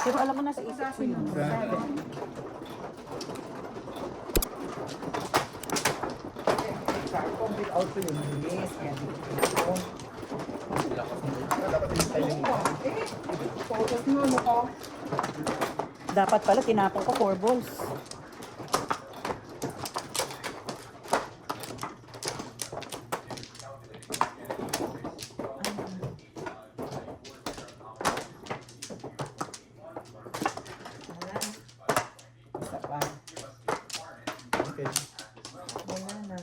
Pero alam mo na sa isip ko yun. 7. Kung without ko yung bilis, kaya dito. Dapat yung styling mo. Focus mo, ano ka? Dapat pala tinapon ko 4 balls. Isa pa. Okay. Wala na.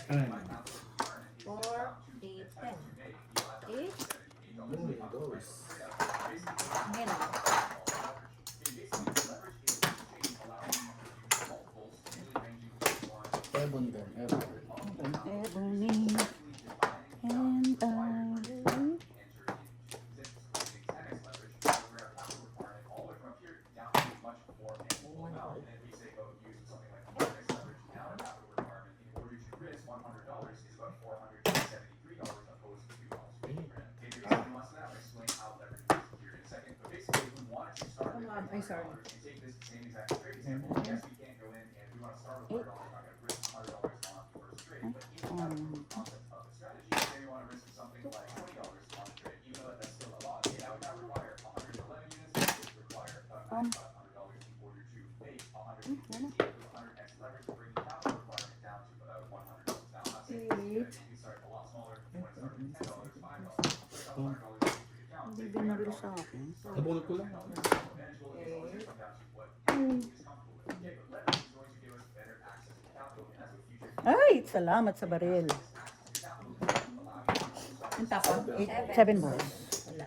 Ayun. 4, 8, 10. 8? Windows. Ngayon lang. Ebon din. Ebon. Ebony and I. Ay, sorry. Hindi binaril sa akin. Nabunot ko lang. Ay, salamat sa baril. Ang tapon. 7 balls. Wala.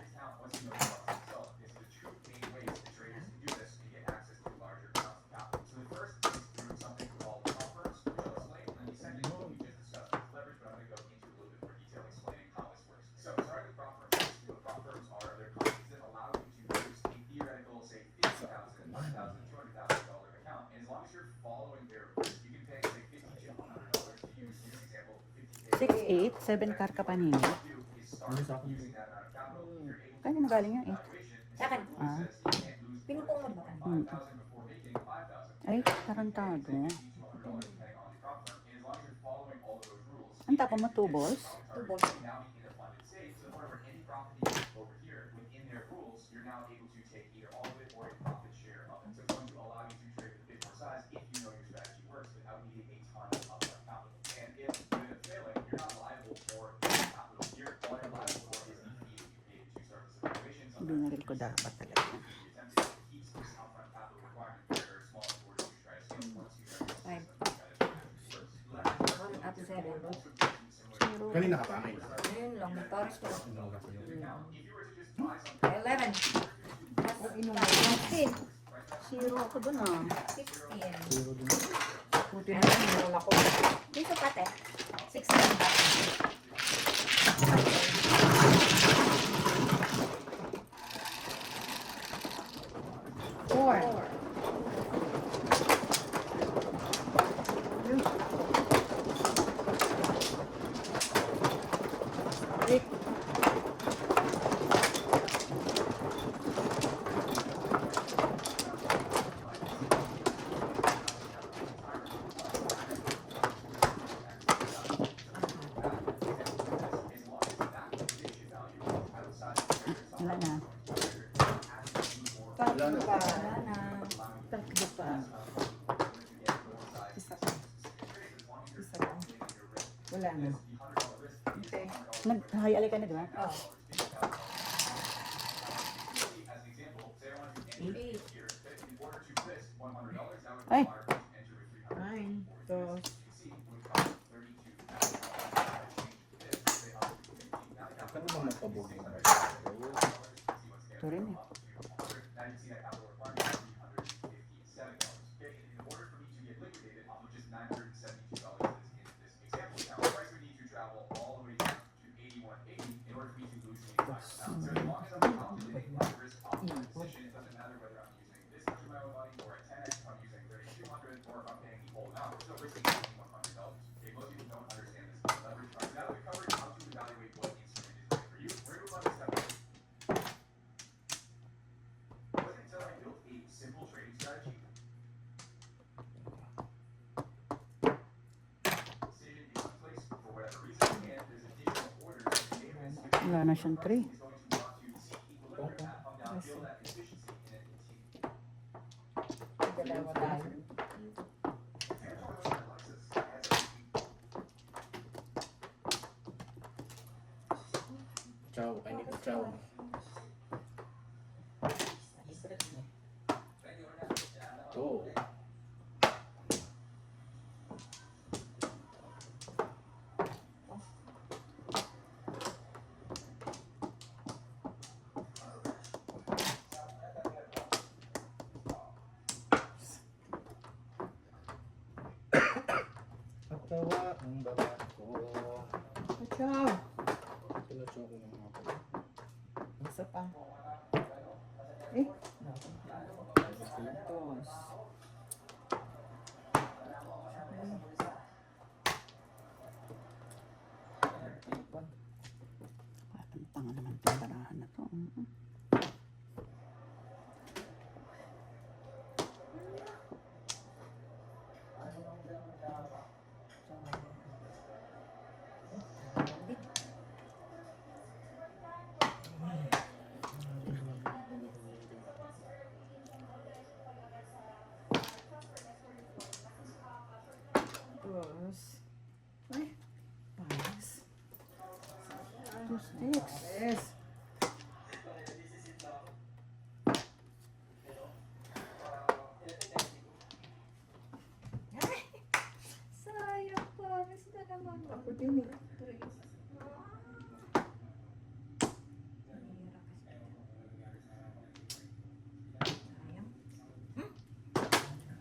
Six, 8, 7 car ka panini. Ano sa akin? Kaya na galing yung 8. Sa akin. Ah. Pinupong mo ba? Ay, tarantado. Ang tapo mo 2 balls? 2 balls. Binaril ko dapat talaga. 5. 1 up 7. Kanina ka pa. Ay. Ayun lang. May pares ko. Inuha ko yun. 11. Inom. 15. Zero ako dun ah. 16. Zero din. Buti na lang, wala ko. Dito pate. 16 ba? Four. Eight. Wala na. Tatlo pa. Wala na. Tatlo pa. Isa pa. Isa pa. Wala na. Okay. Nag-hayali ka na, di ba? Oh. 8. 8. Ay, 9. Dos. Ikaw naman magpabugi ng ito rin eh. Wala na siyang 3. Dalawa tayo. Chow. I need a chow. Oh. Patawa ang baba ko. Ciao. Pinachow ko ng mga pala. Isa pa. Eh? Dos. Ang tanga naman itong barahan na to. Dos. Ay. Pares. 2 sticks. Yes. Sayang po. Miss na naman. Ako din eh.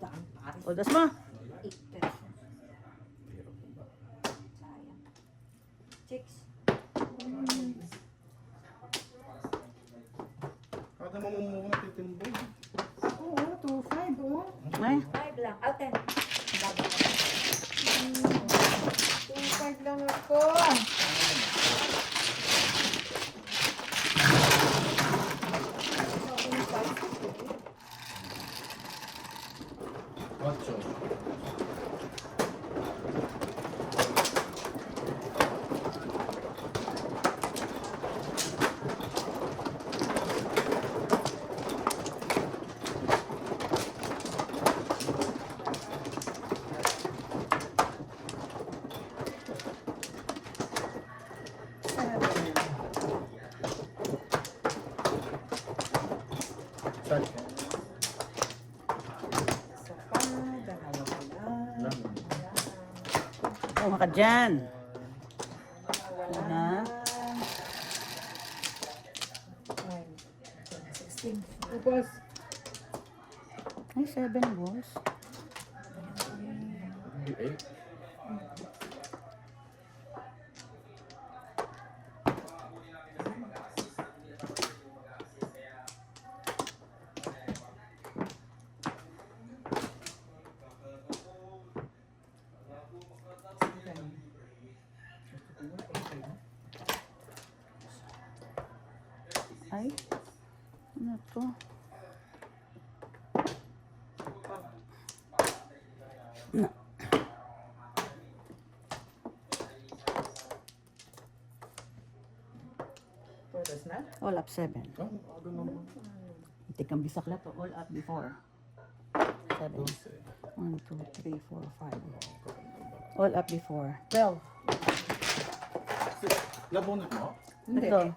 Daan pares. O, das mo. 8 pesos. Sayang. Chicks. Kada mamumuha titimbong. Oo, 2-5 oh. Ay, 5 lang. Out 10. Baba. 2-5 lang ako. Ocho. Start. Isa pa. Dalawa pa lang. Lemon. kuha ka dyan. Wala. Na. 16. Ubos. Ay, 7 balls. Eight. Ay, ano to? Todos na? All up 7. Oh, aga naman. Hindi kang bisakla to. All up before. 7. 1, 2, 3, 4, 5. All up before. 12. Labunod mo? Hindi. Ito.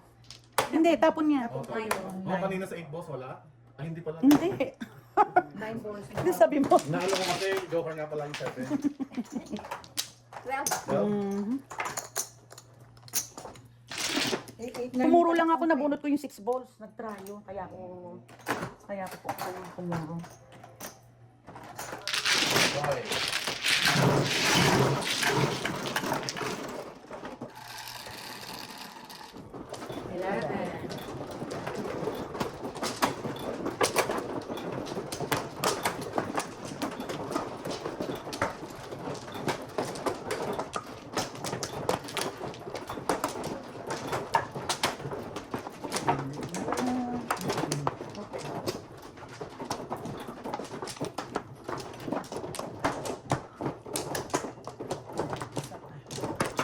Hindi, tapon niya. Oh, kanina sa 8 balls, wala? Ay, hindi pala. Hindi. 9 balls. Hindi sabi mo. Naalo ko kasi, joker nga pala yung 7. 12. Mhm. 8, 9. Tumuro lang ako, nabunot ko yung 6 balls. Nagtryo. Kaya ko po tumuro. Okay.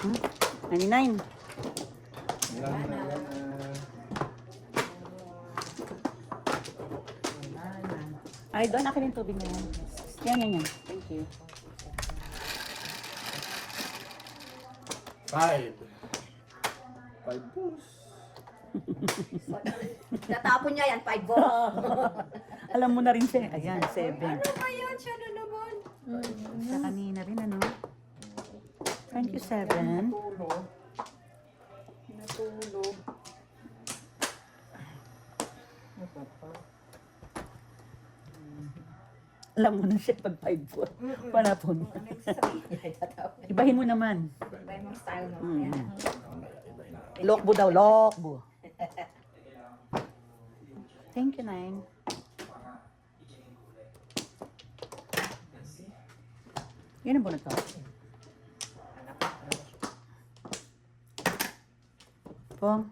Hmm? 99. Wala na. Wala na. Ay, doon akin yung tubig na yan. Yan. Thank you. 5. 5 balls. Tatapon niya yan, 5 balls. Alam mo na rin siya. Ayan, 7. Ano ba yan? Siya na naman. Sa kanina rin, ano? Thank you, 7. Pinatulog. Pinatulog. Ano pa pa? Alam mo na siya pag 5-4. Panapon. Ano yung sasabihin niya? Tatapon. Ibahin mo naman. Iba yung style mo. Mm. Yan. Lokbo daw, lokbo. Thank you, 9. Yan ang bunot ko. Pong.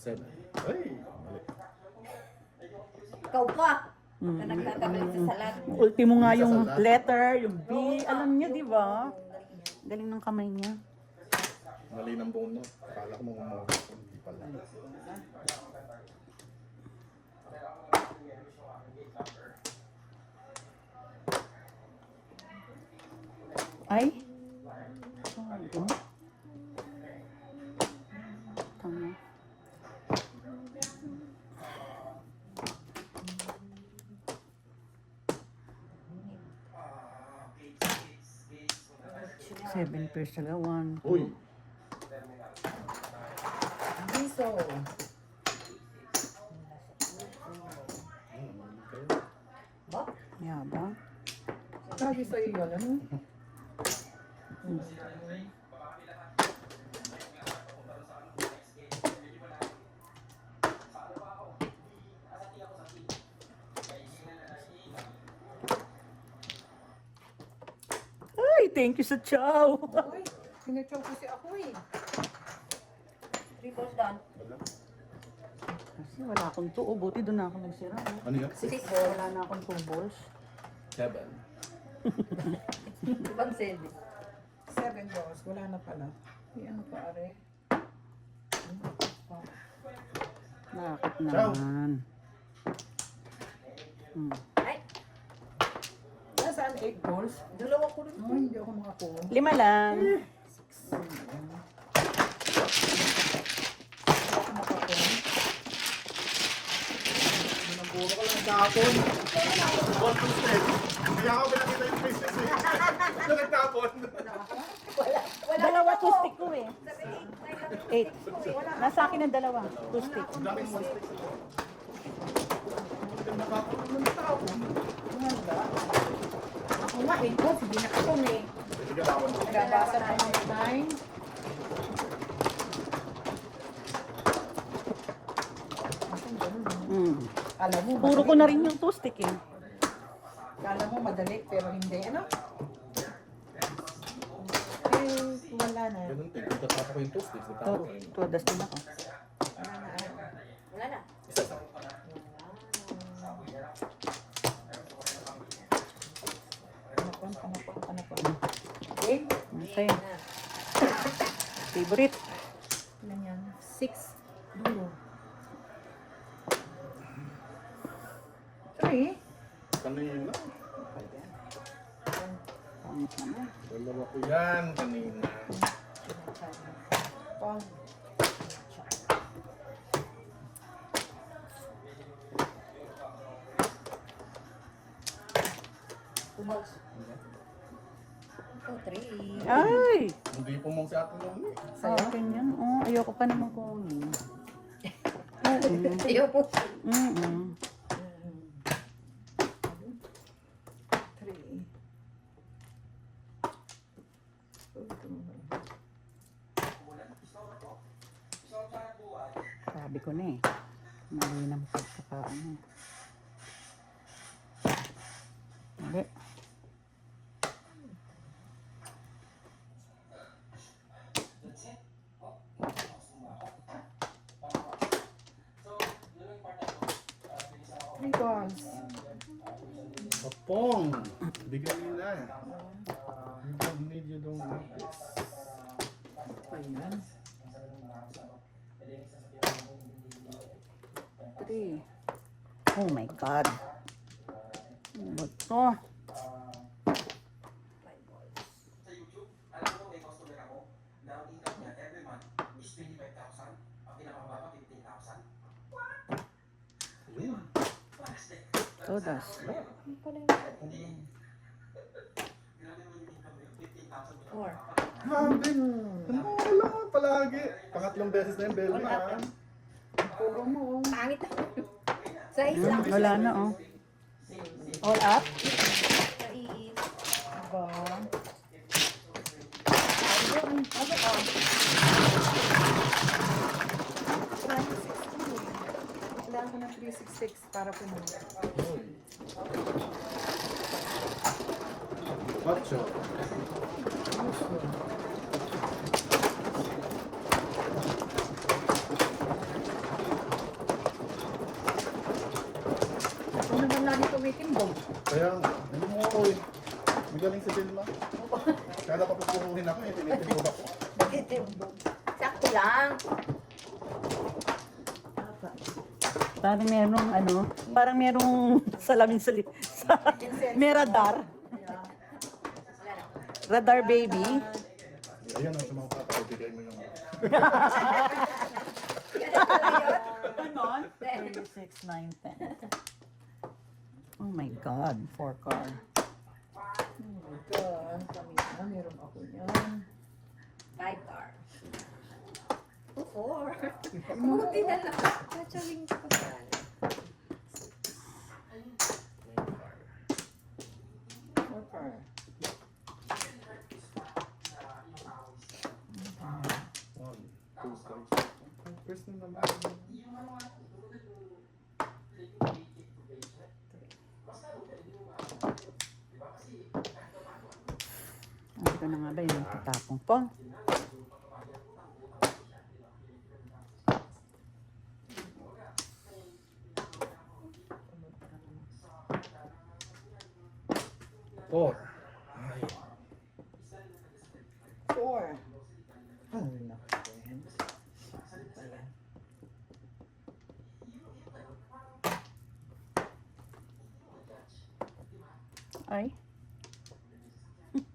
7. Ay, mali. Ikaw pa. Mm. Na nagtatagal sa salat. Ultimo nga yung letter, yung B. Alam niya, di ba? Galing ng kamay niya. Mali ng buong no. Akala ko mga hindi pala. Ay? Oh, tama. Seven pairs talaga. 1, 2. Uy! Biso. Ba? Yabang. Sabi sa'yo yun, ano? Ay, thank you sa chow. Uy, pinachow kasi ako eh. 3 balls done. Kasi wala akong 2. Buti doon na ako nagsira. Oh. Ano yun? 6 balls. Wala na akong 2 balls. 7. Ibang 7. 7 balls, wala na pala. Ay, ano pa, are? Bakit Chow. naman? Ay, Nasaan 8 balls? dalawa ko rin. Oh, hindi ako makakuha. 5 lang. Binaburo ko lang tapon. 1, 2 steps. Kaya ako pinakita yung face eh. Ito nagtapon. Dalawa 2 stick ko eh. 8. 8. Nasa akin ang dalawa. 2 stick. Ang daming 1 steps. Ako nga 8 balls, hindi nakakong eh. Sige, tawon. Nagabasa na ng 9. Alam mo, Puro ko na rin yung 2 stick eh. Kala mo madali, pero hindi. Ano? Eh, wala na. Ganun din. Tatapa ko yung 2 sticks. Nagtapon. Tuwadas din ako. Wala na. Wala na. Isa sa. Panapon. Okay? Okay. Favorite. Ilan yan? 6. Dulo. 3. Kanina. Pangit naman. Dalawa ko yan kanina. Pang. Two balls. Oh, 3. Ay! Hindi po mong si ate mo eh. Sa akin yan. Oh, ayoko pa naman kunin. Ayaw po. Mm-mm. 3. Sabi ko na eh. Mali ng pagkakaan eh. Mali. Three balls. Papong! Bigyan nila. You don't need, you don't want this. Ayan. 3. Oh my God. Ano to? Todas. Four. Grabe! Ano wala palagi? Pangatlong beses na yung bell na. Puro mo. Pangit na. Size lang. Wala na oh. All up? Naiit. Ba? Kailangan ko ng 366 para pumunta. Macho. Ako naman lagi tumitimbog. Kaya nga, ano mo ako eh. Magaling si Vilma. Kala pa pupuruhin ako eh, tinitibog ako. Nagtitimbog. Sakto lang. Parang merong ano, parang merong salamin sa may radar. Wala na. Radar baby. Ayan ang sa mga papa, ibigay mo yung... Ganon? 3, 6, 9, 10. Oh my God, 4 car. Kanina, meron ako yan. 5 car. 4. Buti na lang. Katsawing ko pa. Okay. One, two, three. First na naman. Ito na nga ba yung tatapong ko? Four. Ay. 4. Ay, naku. Ayan. Ay.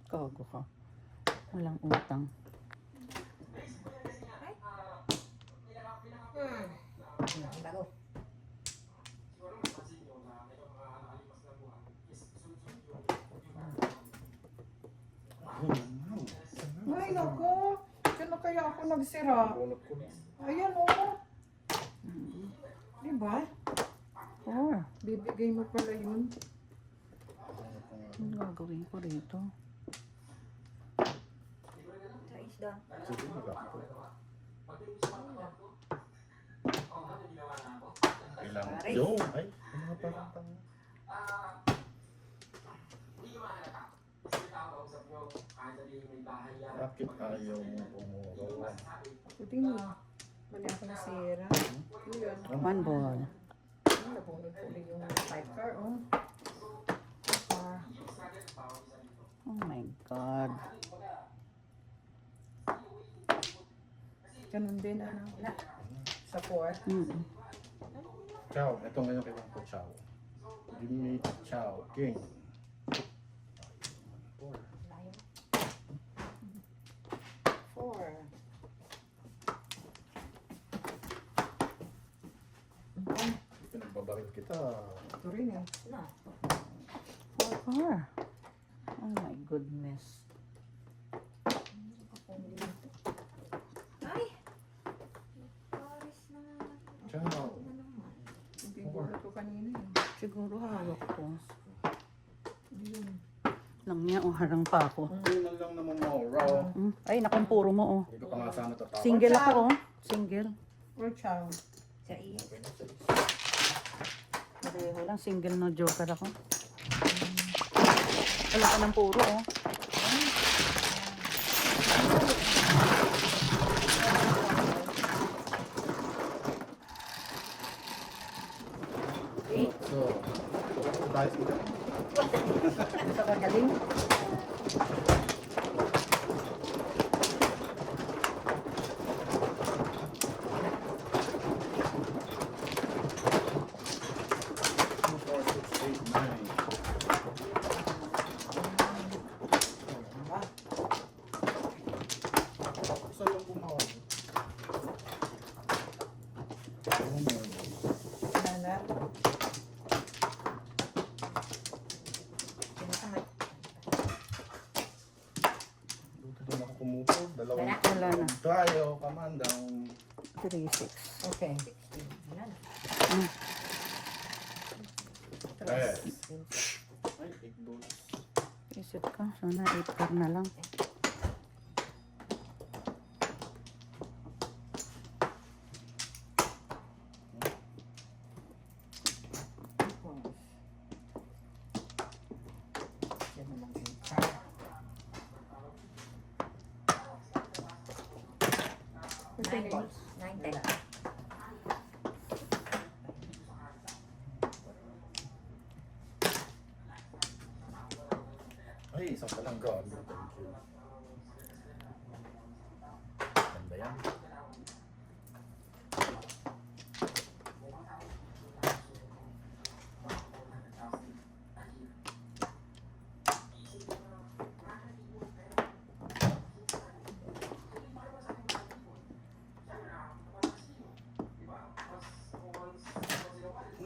Kago ka. Walang utang. Bago. Ay, naku. Sino kaya ako nagsira? Bunot ko. Ayan, oh. Diba? 4. Bibigay mo pala yun. Ano gagawin ko rito? Sa isda. Sige, magkakito. Ilang... Yo! Ay, ano nga parang tanga? Bakit ayaw mo pumuro? Buti niya. Mali ako nasira. Yun. 1 ball. Nabunod ko ulit yung 5 car, oh. Ah, Oh my God. ganun din, ano. Sa 4. Chow, ito ngayon kailangan ko chow. Give me chow, king. Four. 4. Pinagbabaril kita. Ito rin, eh. Na. 4 car. Oh my goodness. Ay! Paris na. Chow. Hindi ko ito kanina, eh. Siguro hawak ko. Yun. Lang niya o harang pa ako. Yun na lang naman mo, raw. Ay, nakumpuro mo oh. Hindi ko pa nga sana tatawag. Single ako oh. Single. Or chow. Sa iyo. Pareho lang. Single no joker ako. Wala ka ng puro oh. So, tayo sila. Sa kagaling. Four, six, eight, nine. Saan yung bumawa? Nana. Dito doon ako kumupo. Dalawang Wala na. tayo. Kamandang. 3, 6. Okay. Yes. Ay, 8 balls. Isip ka. Sana 8 card na lang. Nine balls. 9, 10. Ay, isang palang God. Thank you. Ganda yan.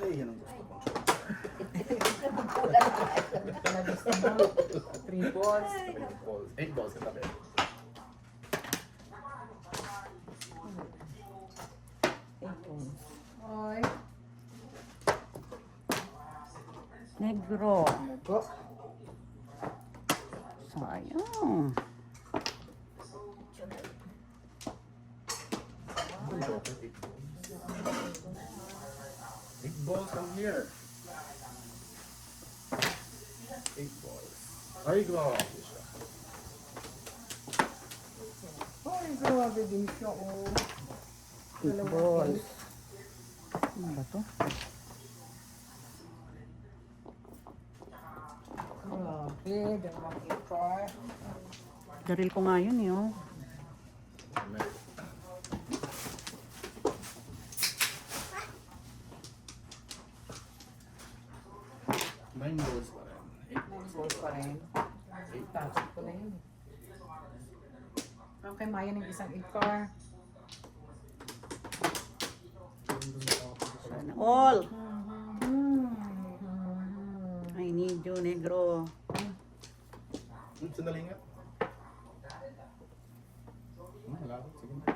Ay, yan ang gusto ko. 3 balls. 8 balls. 8 balls katabi. Oy. Negro. Go. Sayang. Ay, joker, 8 balls. 8 balls from here. 8 balls. Ay, grabe siya. Ay, grabe din siya. Oh. 8 balls. Ano ba to? Grabe, dalawang ipar. Daril ko nga yun eh. Oh. Amen. Nine balls pa rin. 8 balls. Balls pa rin. Tapos ko na yun. Ang kay Maya ng isang ipar. Sana all. I need you, negro. Sandali nga. Wala ko. Sige na.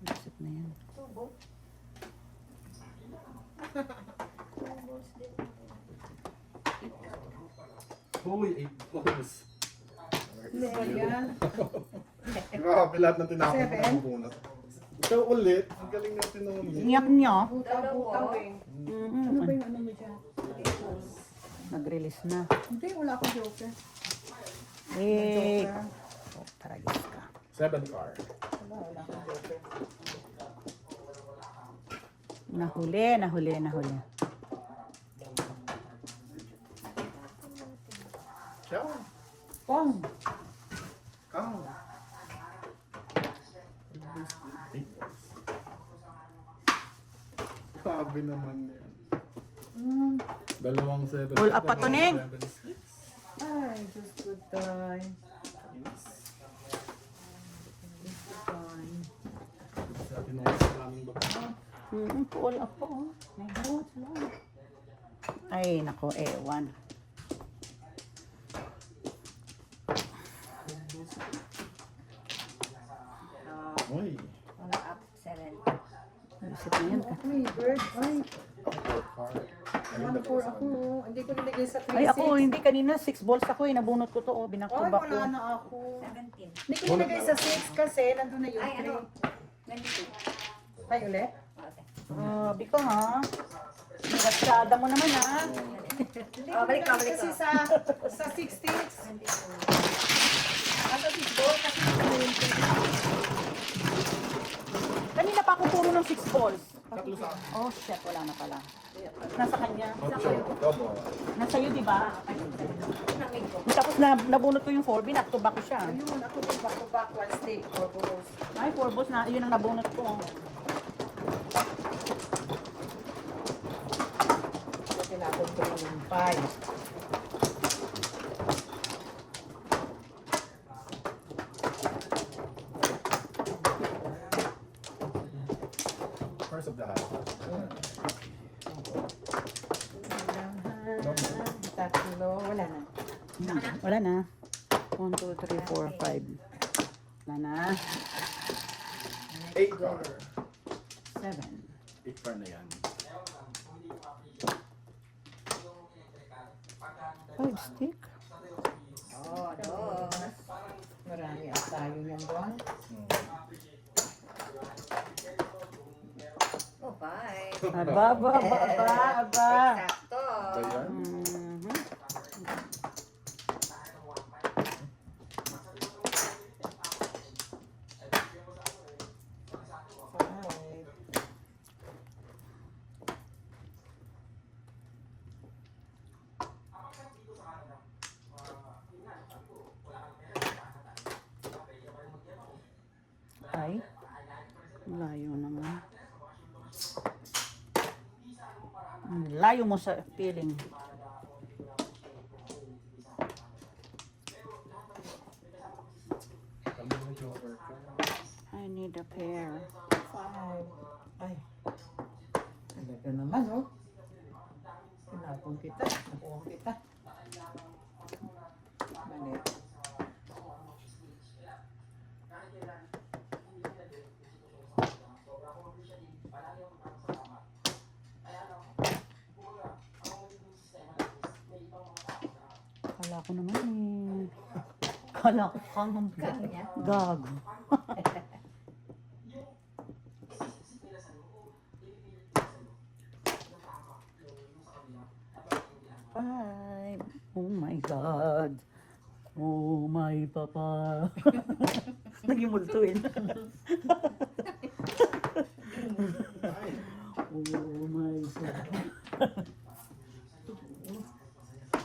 Isip na yan. Hoy, 8 balls. Ano ba yan? Grabe lahat ng tinapon ko 7? ng bunot. Ikaw ulit. Ang galing natin noon. Niyak niya. Butaw-butaw eh. Ano ba yung ano mo dyan? Nag-release na. Hindi, wala akong joker. Eh. Joker. Oh, taragis ka. 7 card. Wala akong joker. Nahuli. Ciao. Pong! Kang. 8 balls. Grabe naman yan. Dalawang 7. All up pa to, Neng. Ay, just good time. Sa atin naman sa aming baba. All up po. Oh. Negro, salamat. Ay, nako, ewan. Uy. Mga up 7. Isip na yan ka. Uy, bird. Ay, 4 card. Ayun, one dalawa four sa ako. Hindi ko nilagay sa 3-6. Ay, ako, hindi kanina 6 balls ako eh. Nabunot ko to. Oh, Ay, binakubak ko. wala na ako. 17. Hindi ko nilagay sa 6 kasi nandun na yung Ay, 3. ano? 22. Ay, ulit? Okay. Grabe ka ha. Nagatsada mo naman ha. Hindi Oh, ko balik ka, nilagay balik kasi ka. sa 6 sticks. 22. Sa 6 ball kasi 20. Kanina pa ako puro ng 6 balls. Tatlo sa akin. Oh, shit. Wala na pala. Nasa kanya. Ocho. Double. Nasa iyo, di ba? Namig ko. Tapos nabunot ko yung 4 bin. Back to back ko siya. Ayun, ako din back to back, one steak, four burros. Ay, 4 balls na. Yun ang nabunot ko. So, tinapon ko yung five. First of the half. Tatlo, wala na. Wala na. 1, 2, 3, 4, 5. Wala na. 8 car. 7. 8 car na yan. 5 stick. Oh, dos. Marami ang tayo yan doon. Oh, bye. Aba, aba, aba, aba. Sakto. Ba yan? Mhm. Five. Ay. Layo naman. Ang layo mo sa feeling. I need a pair. Five. Ay. Talaga naman, oh. Tinapon kita. Nakuha kita. Mali. Kala ko naman eh. Kala ko kang Kanya. gago. Five. Oh my God. Oh my papa. Naging multo eh. Oh my God.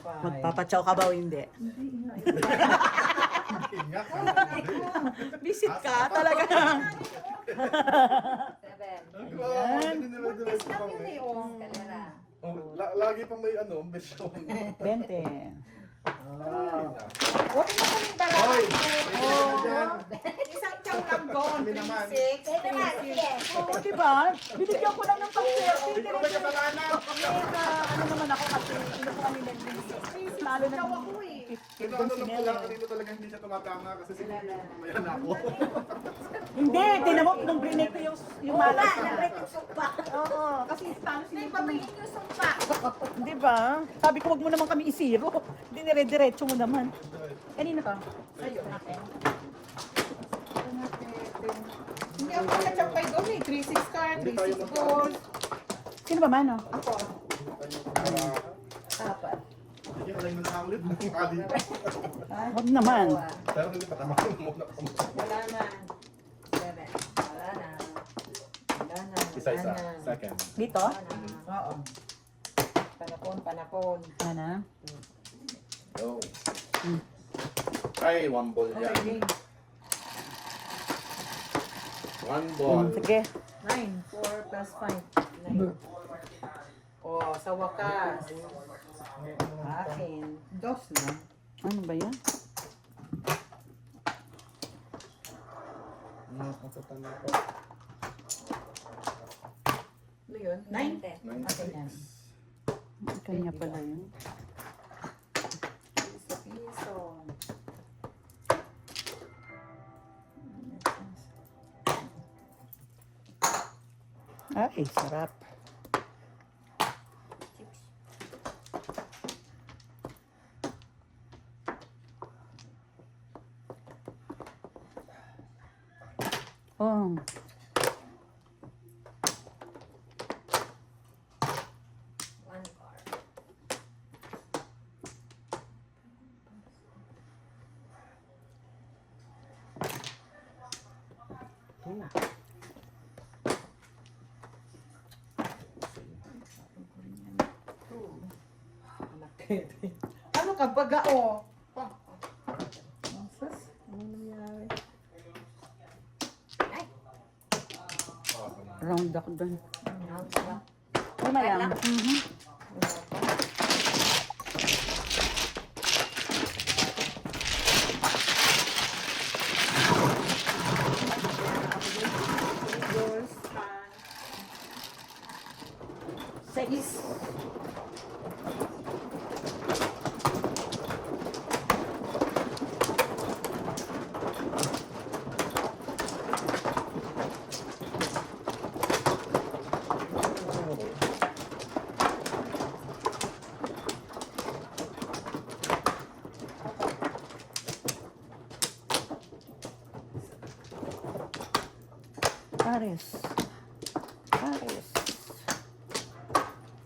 Five. Magpapatsaw ka ba o hindi? Ingat. Visit ka talaga. Seven. Ayan. Buntis lang yun eh, oh. Kalera. Lagi pang may ano, ambisyon. 20. Huwag mo kaming dalawa. Hoy! Oh. Isang chow lang doon. Kami naman. 3-6. Pwede na, sige. Oo, diba? Binigyan ko lang ng pang-selfie. Hindi ko may kasalanan. Ano naman ako kasi ino ko kami ng lalo na Chow ako eh. Ito ano lang pala, kanino talaga hindi siya tumatama kasi sige, mamaya na ako. Hindi, tinan mo nung brinig ko yung Wala, malas. nabit yung sumpa. Oo, kasi paano May sila pamilin yung sumpa. Di ba? Sabi ko wag mo naman kami isiro. Hindi nire-diretso mo naman. Kanina ka? Ayun. Hindi ako nag-chow doon eh. 3-6 card, 3-6 gold. Sino ba man, oh? Ako. Apat. Hindi ka lang na ulit. Nakakali. Wag naman. Dalawa. Pero hindi pa tama muna pa mo. Wala na. Seven. Wala na. Wala na. Isa-isa. Wala na. Second. Dito? Wala na. Oo. Panapon, panapon. Ano? Go. Ay, one ball yan. Okay. One ball. Sige. 9. 4 plus 5. 9. Oh, sa wakas. Akin. Dos lang. Ano ba yan? Ano yun? 9? Nine. Akin yan. Kanya pala yun. Piso. Ay, sarap. Oh, One car. Ano ka, bagao? Sus, ano nangyari? Round ako dun. Round ka ba? Lima lang. Mhm. Yours, Six. Paris. Paris.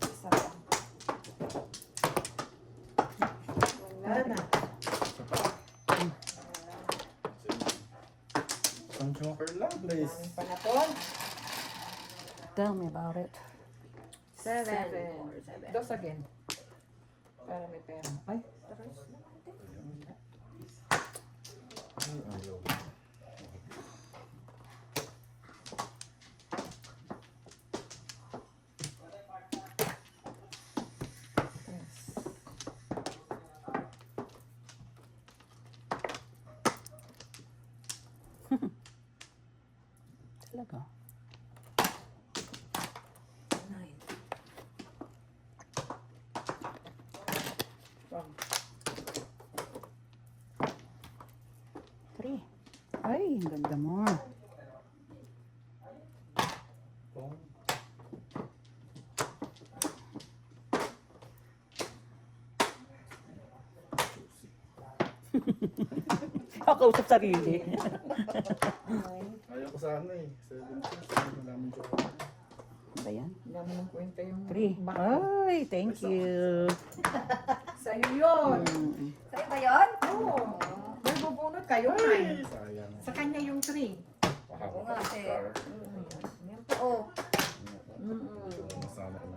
isa pa. Wala na. Isang joker lang, please. Ang panapon. Tell me about it. 7. Dos again. Para may pera. Ay, taras na. Ay, ayaw. Yes. Talaga. 9. Wrong. 3. Ay, ang ganda mo. Kung Kakausap sarili. ayaw ko sana eh. 7-6. Ano namin joker. Ano ba yan? Hindi mo nang kwenta yung 3. bako. Ay, thank you. Sa'yo yun. Mm. Sa'yo ba yun? Oo. May bubunot kayo, Ay, 9. sayang. Sa kanya yung 3. Pahaba Oo nga, ka eh. star. Meron pa. Oh. Masama na.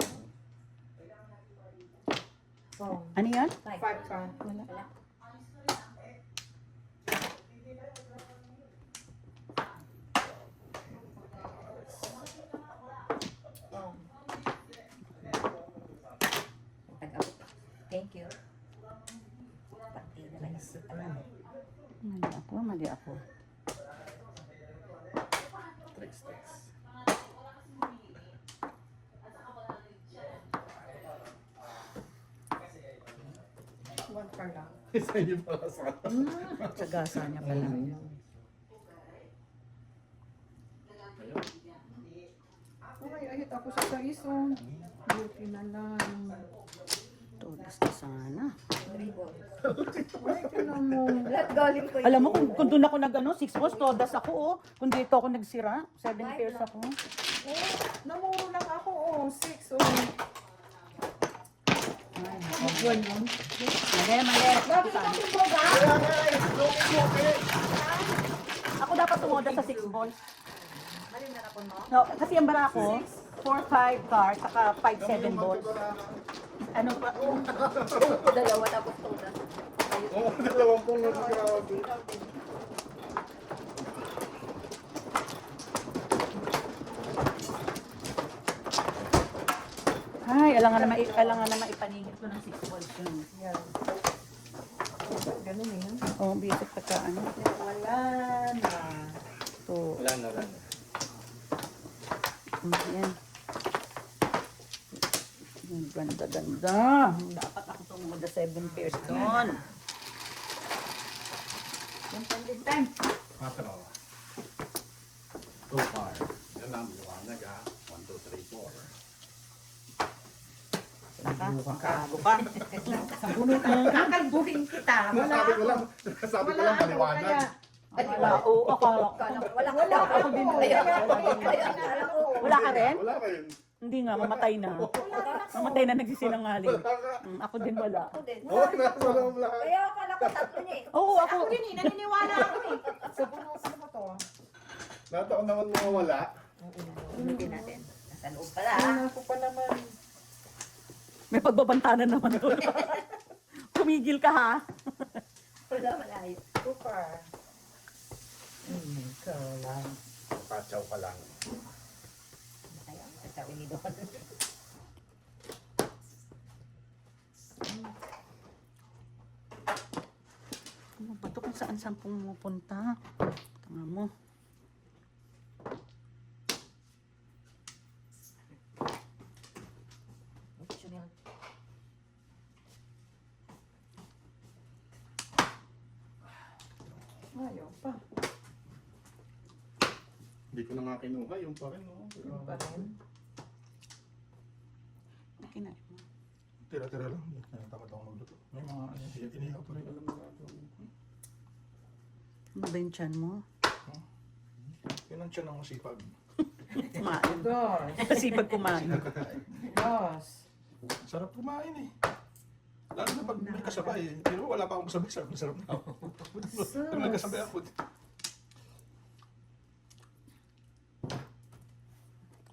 Wrong. Ano yan? 5 ka. Wala. Wrong. Thank you. Pati na lang. Mali ako, mali ako. Tricks. 1 ka lang. Isa niyo pala sa Sagasa niya pala. Ayun. Ay, ahit ako sa saison. Beauty na lang. Todas na sana. 3 balls. Ay, tinan mo. Lahat galing ko yun. Alam mo, kung doon ako nag 6 balls, todas ako oh. Kung dito ako nagsira, 7 pairs ako. Oh, namuro lang ako. Oh, 6. Oh. Ay, Buwan yun. mali, mali. Bakit naman yung boga? Kaya nga eh. Joker. Ako dapat tumoda sa 6 balls. Mali na rapon mo? No, kasi ang bara ko, 4-5 cards, saka 5-7 balls. Ano pa? Dalawa tapos toda. Oo, dalawang pong nagkakaroon. Ay, alangan naman ipaningit ko ng 6 balls yun. Yan. Ganun eh. Oh, basic pagka ano. Wala na. To, Wala na. yan. Ang ganda. Dapat ako tumuda 7 pairs doon. Yung pandit time. Patro. 2 par. Yan lang, liwanag ah. 1, 2, 3, 4. Kago ka. Sa bunutan. Kakalbuhin kita. Wala Sabi ko ako. lang, sabi ko Wala lang, ako. maliwanag. Kaya, Wala, oo, akala ko. Kala ko, wala wala ka. ako din. Kaya, Kaya, kala ko. Wala ka rin? Wala ka yun. Hindi nga, mamatay na. Mamatay na nagsisinangaling. Wala ka. Ako din wala. Ako din. Oo, nasa loob lahat. Kaya akala ko tatlo niya eh. Oo, ako. Ako din eh. Naniniwala ako eh. Sa bunutan ko to. Lahat ako naman mga wala. Ulitin natin. Nasa loob pala. Ano ako pa naman. May pagbabantanan naman doon. tumigil ka ha. Wala, malayo. Too far. Ikaw lang. Patsaw ka lang. Ayaw, tatawin ni Don. Ano ba ito kung saan pumupunta? Tanga mo. Optional. Ayaw pa. Hindi ko na nga kinuha, yung pa rin, no? Yung pa rin. Kinain mo. Tira-tira lang. Natatakot ako magluto. May mga inihaw pa rin alam na gagawin. Ano ba yung tiyan mo? Yun ang tiyan ng masipag. Kumain. Dos. Kasi pag kumain. Dos. Sarap kumain eh. Lalo na pag may kasabay eh. Pero wala pa akong kasabay, sarap na ako. Pag nagkasabay ako.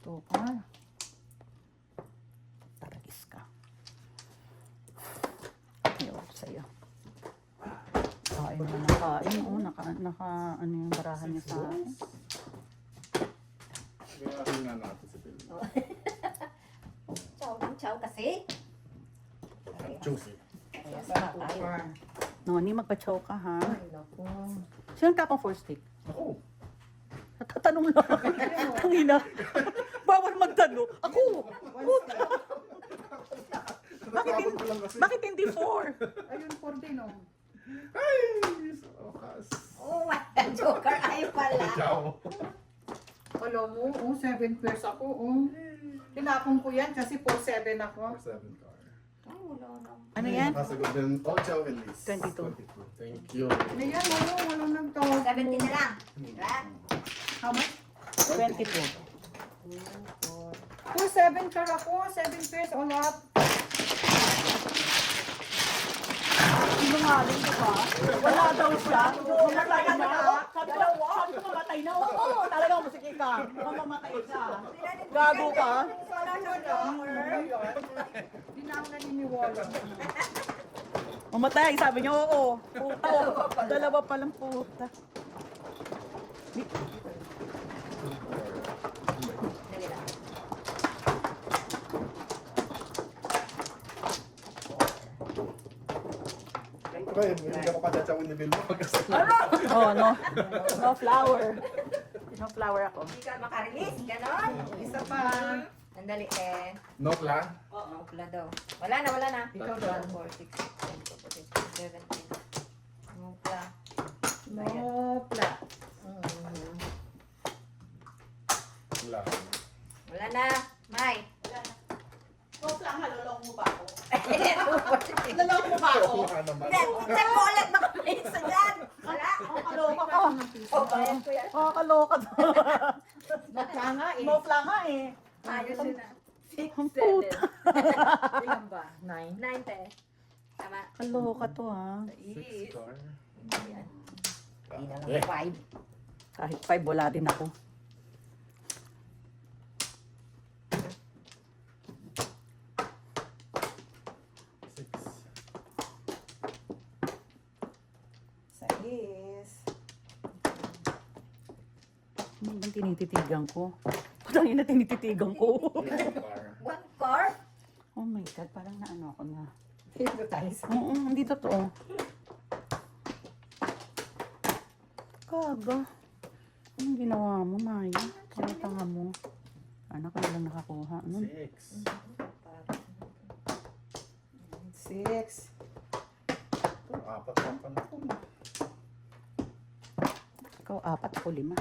Ito ka. Taragis ka. Ayaw ako sa'yo. Kain mo na kain. Oh, ano yung barahan niya sa akin. Kaya tingnan natin si Bill. Chow ng chow kasi. Juicy. Kaya Too sarap tayo. far. Noni, magpa-chow ka ha. Ay, naku. Sino tapang first stick? Ako. Tatanong lang. Tangina. Bawal magtanong. Ako. Natakot ko lang kasi. Bakit hindi 4? Ayun, 4 din, oh. Ay! Sa okas. Oh, my joker. Ay pala. Ciao. Alam mo, 7 pairs ako, oh. Tinapon ko yan kasi 4-7 ako. 7 car. Ay, wala na. Ano yan? Nakasagot din. Oh, ciao, Elise. 22. Thank you. Ayan, wala nagto. 70 na lang. Diba? How much? 22. 7 car ako, 7 pairs all up. Sinungaling ka ba? Wala daw siya. Mamatay na. Sabi ko mamatay na. Oo, talagang musiki ka. Mamamatay siya. Gago ka. Wala na Hindi na ako naniniwala. Mamatay, sabi niya oo. Puta, oh. Dalawa palang puta. Dali lang. Siyempre, hindi ako padatsawin ni Bill mo. Oh, no. No flower. No flower ako. Hindi ka makarelease. Ganon. Isa pa. Sandali eh. No plan? Oo, pula daw. Wala na, wala na. Ikaw daw. 1, 4, 6, 7, 17. Mupla. Nopla. Wala. Wala na. May. No flower, nalolong mo ba ako? Hindi, Nalolong mo ba ako? Kuha naman. check mo ulit baka may isa dyan. Wala. Kaloka ka. Oh, bayad ko yan. Kaloka to. Nopla nga eh. No flower nga eh. Ayos yun na. 6, Ang 7. puta. Ilan ba? 9? 9, te. Tama. Kaloka to ha. 6 car. Yan. Hindi na lang 5. Kahit 5, wala din ako. Ano bang tinititigan ko? Putangin na tinititigan ko. 1 car? Oh my God, parang naano ako na. Hypnotize. Oo, hindi totoo. Kaga. Anong ginawa mo, Maya? Kaya tanga mo. Anak ko na lang nakakuha. Ano? 6. 6. Apat lang pa na po. Ikaw, 4, ako 5.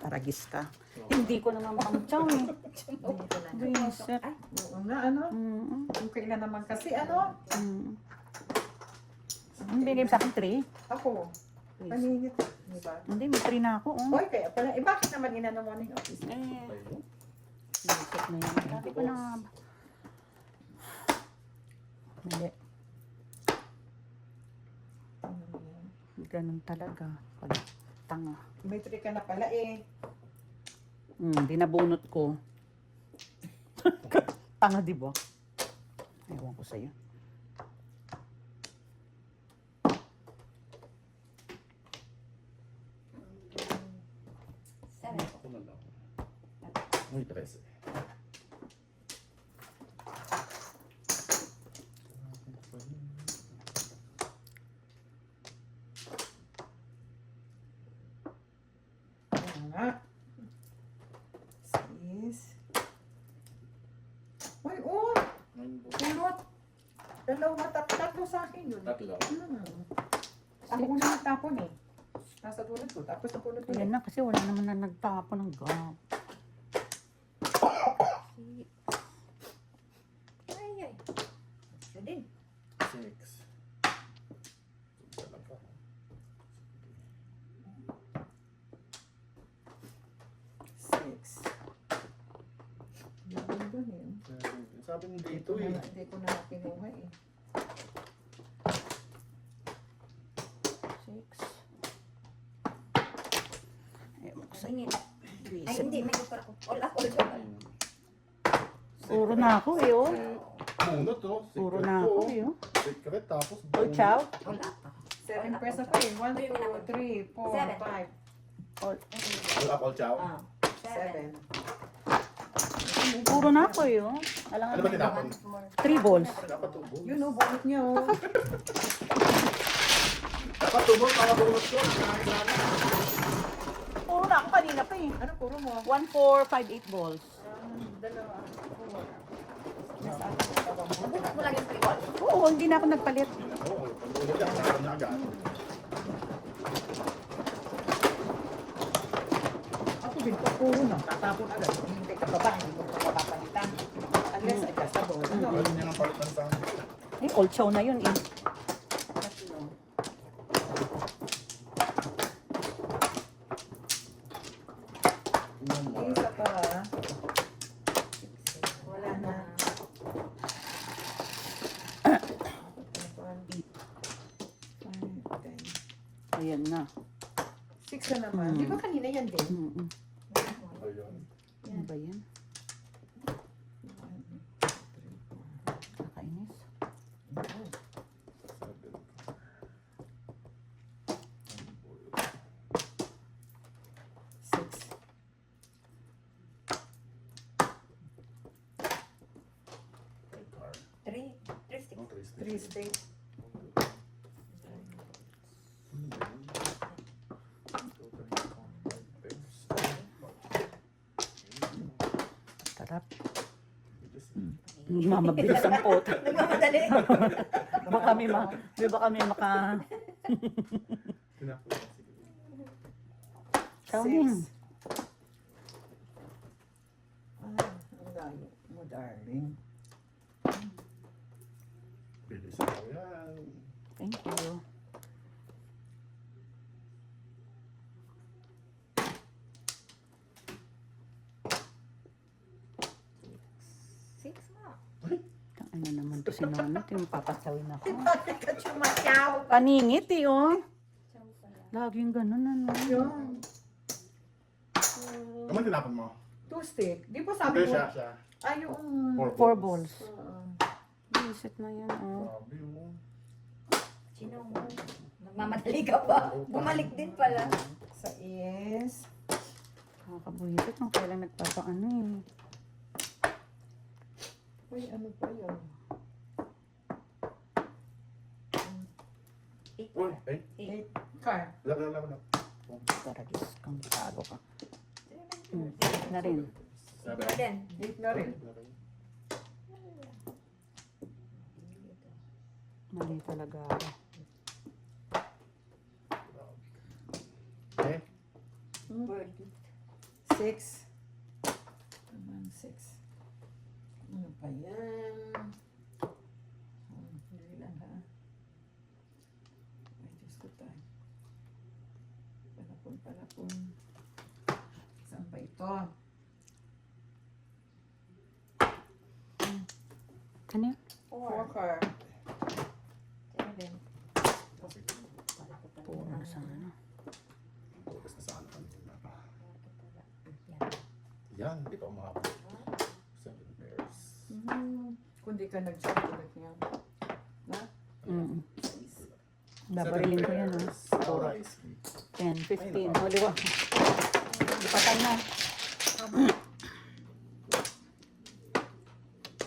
Taragis ka. Hindi ko naman pang chow eh. Dito na. Buisit. Ay, Oo nga, ano? Mm. Kung kailan naman kasi, ano? Mm. Ang binigay mo sa akin 3. Ako. Paningit. Diba? Hindi, may 3 na ako. Oh. Oy, kaya pala. Eh, bakit naman inano mo na yung office? Eh, buisit na yan. Sabi ko na nga ba. Hindi. Ganun talaga. Pag Tanga. May 3 ka na pala eh. Dinabunot ko. Tanga, di ba? Ewan ko sa'yo. Seven. Ako na lang. Muy 13. Ayan nga. 6. Uy, oh! Kulot! Dalawa, tatlo sa akin yun. Tatlo. Ako una nagtapon eh. Nasa tulad ko, tapos napulot Ayan ulit. na, kasi wala naman na nagtapon ng gum. Ay, ay. Siya din. 6. Isa lang pa. Six. Laban dun eh. Sabi mo dito eh. Hindi ko na kinuha eh. 6. Ewan ko sa'yo. Singit. Ay, Visit. hindi. May kupar ako. All up, all up. Puro na ako eh, oh. Muna to. Puro na ako eh, oh. Secret tapos. Oh, chow. All up. 7 pairs ako eh. 1, 2, 3, 4, Seven. 5, All up, all chow. Ah. 7. Puro na ako eh, oh. Alam Ano ba tinapon? 3 balls. Dapat tubo. Yun o, bunot niya o. Dapat tubo, mga bunot ko. Puro na ako kanina pa eh. Ano puro mo? 1, 4, 5, 8 balls. Dalawa. Nabunot mo lang yung free ball. Oo, hindi na ako nagpalit. Oo, pag-ulit yan, nakapon niya agad. Ako din po puro na. Tatapon agad. Hindi ka pa ba? Hindi mo pa papalitan. Unless adjustable. Ano? Pwede niya ng palitan sa akin. Eh, old chow na yun eh. Tatlo. Isa pa. Wala na. Ayan na. 6 na naman. Di ba kanina yan din? Mm-mm. Ayun. Ano ba yan? Kakainis. 6. Three. Three sticks. 3 states. Sarap. Mamabilis ang pot. Nagmamadali. Baka may maka... Chowing. 6. Ang layo mo, darling. Bilis mo yan. Thank you. Six nga. Ano naman to si Nonot, yung papasawin ako. Bakit ka chumachaw? Paningit eh, oh. Chow pala. Laging ganun, ano. Yun. Naman tinapon mo? 2 stick. Di ba sabi Hindi mo? siya. Ay, yung... 4 balls. Oo. Visit na yan, oh. Sabi mo. Sino mo? Nagmamadali ka pa. Bumalik din pala. Sa is... Nakakabuhisit kung kailan nagpapaano eh. Uy, ano pa yun? Eight. Uy, ay. 8 car. Wala. Paragis, kang tago ka. Na rin. Sabi. Then. 8 na rin. Mali talaga ako. Eh, Word. 6. Naman 6. Ano pa yan? Hindi lang ha. Ay, Diyos ko tayo. Palapon. Saan ba ito? Ano yan? 4 car. Seven. Puro sa ano. Yan, hindi pa umabot. 7 pairs. Kung di ka nag-check ulit niya. Na? Mm. Babarilin ko yan, ha? Puro. 10, 15. O, liwa. Ipatay na.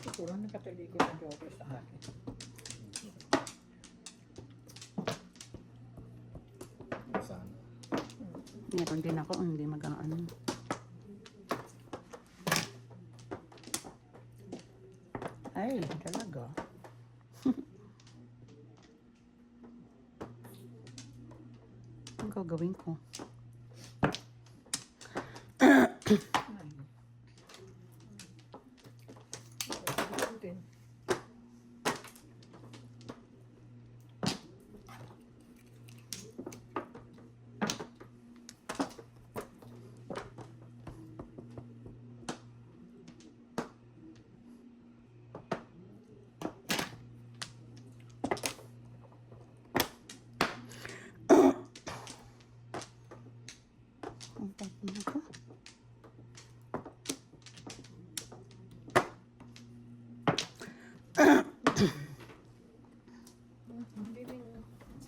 Siguro nakatalikod ang joker sa akin. Sana. Meron din ako, hindi mag-ano. Ay, talaga. Ang gagawin ko? Din. Ang tapo na ko.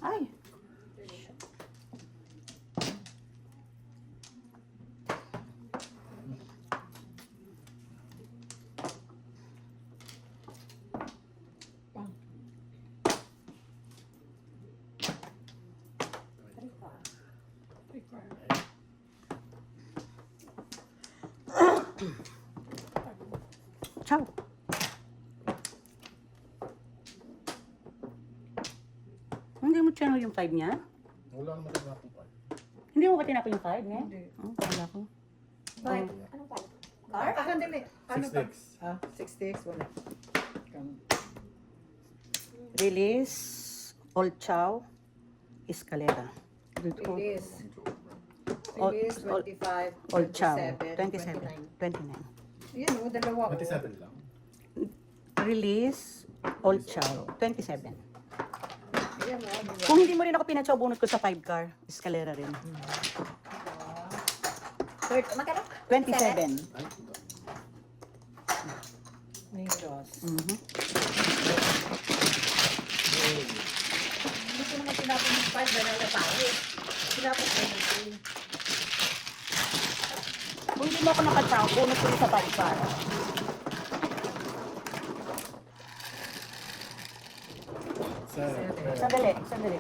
Ay! Ciao! Hindi mo channel yung 5 niya? Wala naman na akong pa. Hindi mo ba tinapos yung 5 niya? Hindi. Oh, wala ko. Five. Anong five? Car? Ah, dali. Ano 6 pa? decks. Ah, 6 days. Wala. Release, Old Chow, Escalera. Dito ko. Release. All- Release, all- 25, Old Chow, 27, 27, 29. Yan o, dalawa o. 27 lang. Release, Old Chow, 27. Yan o, dalawa. Kung hindi mo rin ako pinachow, bunot ko sa 5 car, Escalera rin. Third, magkano? 27. Ay, Negros. Mhm. Hindi ko naman tinapon yung five. Dahil na tayo. Tinapon ko yung three. Kung hindi mo ako nakachow, bunot ko rin sa 5 car. Sandali, sandali.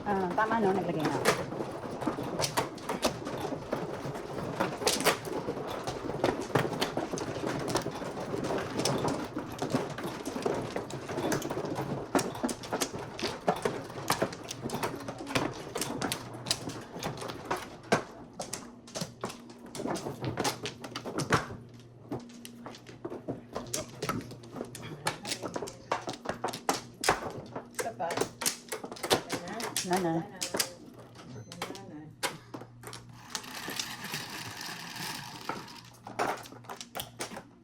Ah, tama no, naglagay na. ako. Isa pa. Na na.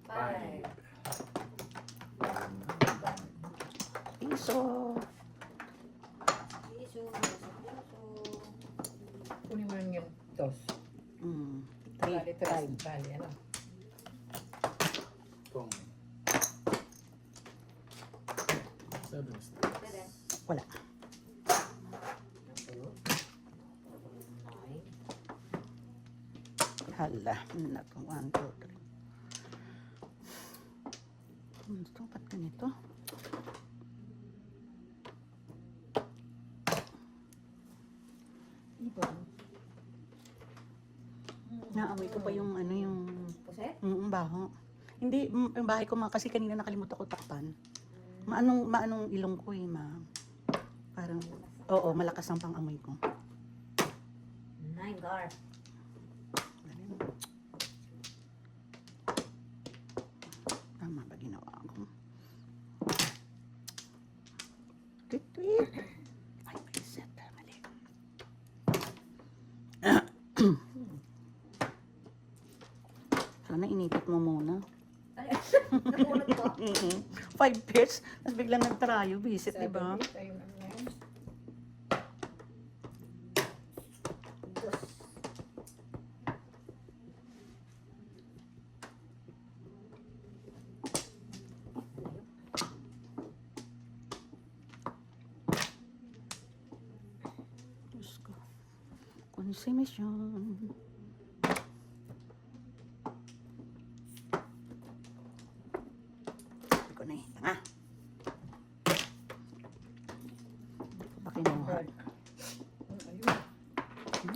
Five. Piso. Piso. Kunin mo lang yung dos. Mm. Bali, 3, tres. 5. Bali, ano? Kung 7 is Seven. Wala. Nine. Hala. Na to. 1, 2, 3. Ito, ba't ganito? Ibon. Naamoy ko pa yung ano yung Puset? baho. Hindi, yung bahay ko kasi kanina nakalimutan ko takpan. Maanong ilong ko parang, oo, malakas ang pang-amoy ko. Nine, Gar. Tama ba ginawa ko? Tweet. Ay, may set. Mali. Sana inipit mo muna. Ay, napunod ko. 5 pairs, tapos biglang nagtarayo, visit, di ba? 7, ayun, ano na yun. Dos. Si Mission. Hindi ko na eh. Tanga. Hindi ko pa kinuha.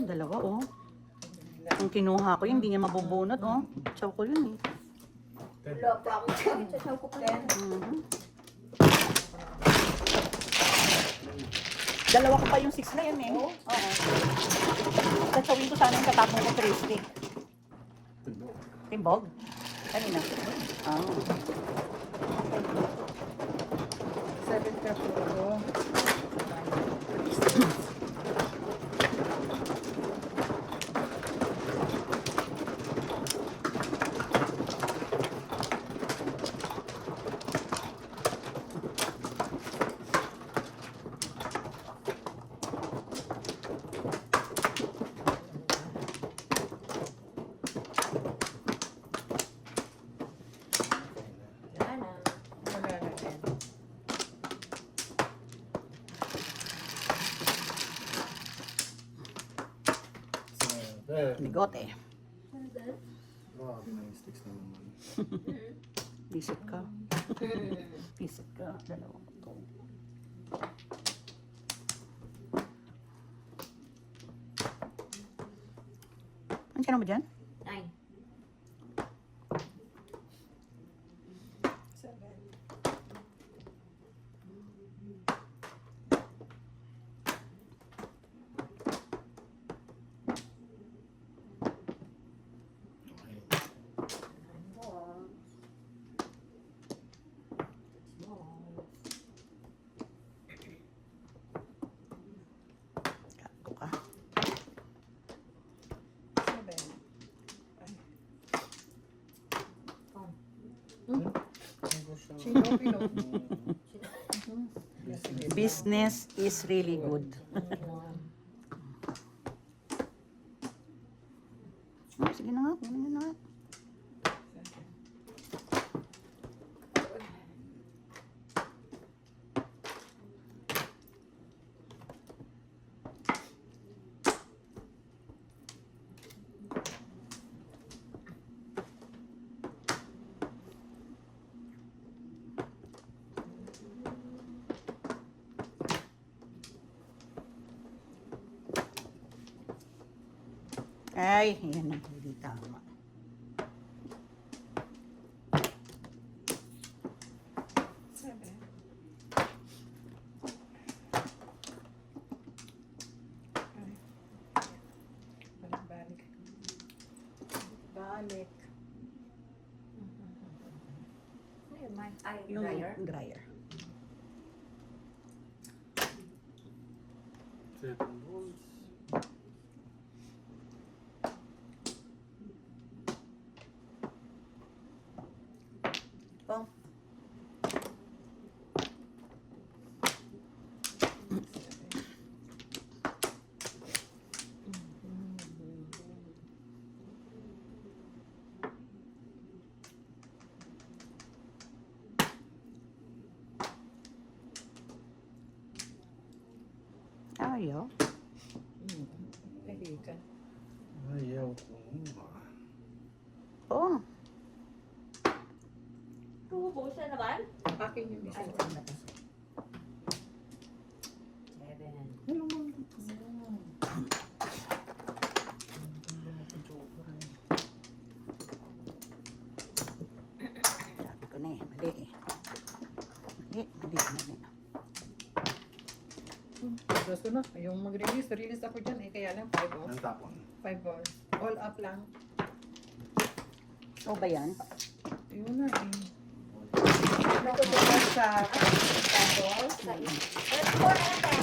Dalawa oh. Ang kinuha ko yun, hindi niya mabubunot oh. Chow ko yun eh. Wala pa akong sabi sa saw ko pa rin. Mhm. Dalawa ko pa yung 6 na yan eh. Oo. Satsawin ko sana yung katapong ko 3 stick. Timbog? Kanina? Ah. 7 ka puro. Wala na. Wala na din. Bigote. Grabe na yung sticks na naman. Visit ka. Visit ka. Dalawa ko to. Ano ka na mo dyan? 9. 7. Gago ka. 7. Chino, Pino. Business is really good. Oh, sige na nga. Kunin nyo na nga. Ay, yan ang hindi tama. Balik. Balik. Ano yun, Mike? Ay, Yung dryer? dryer. 7 balls. Oh. Ayaw. Pelikan. Ayaw ko. Oh. Tubo siya naman? Akin yung isa. Ay, saan ba ito? 7. Sabi ko na eh. Mali eh. Mali. Gusto na. Yung mag-release ako dyan eh. Kaya lang 5 balls. Ang tapon. 5 balls. All up lang. So ba yan? Yun na eh. Ano Ito ba sa 5 balls? 4 na lang tayo.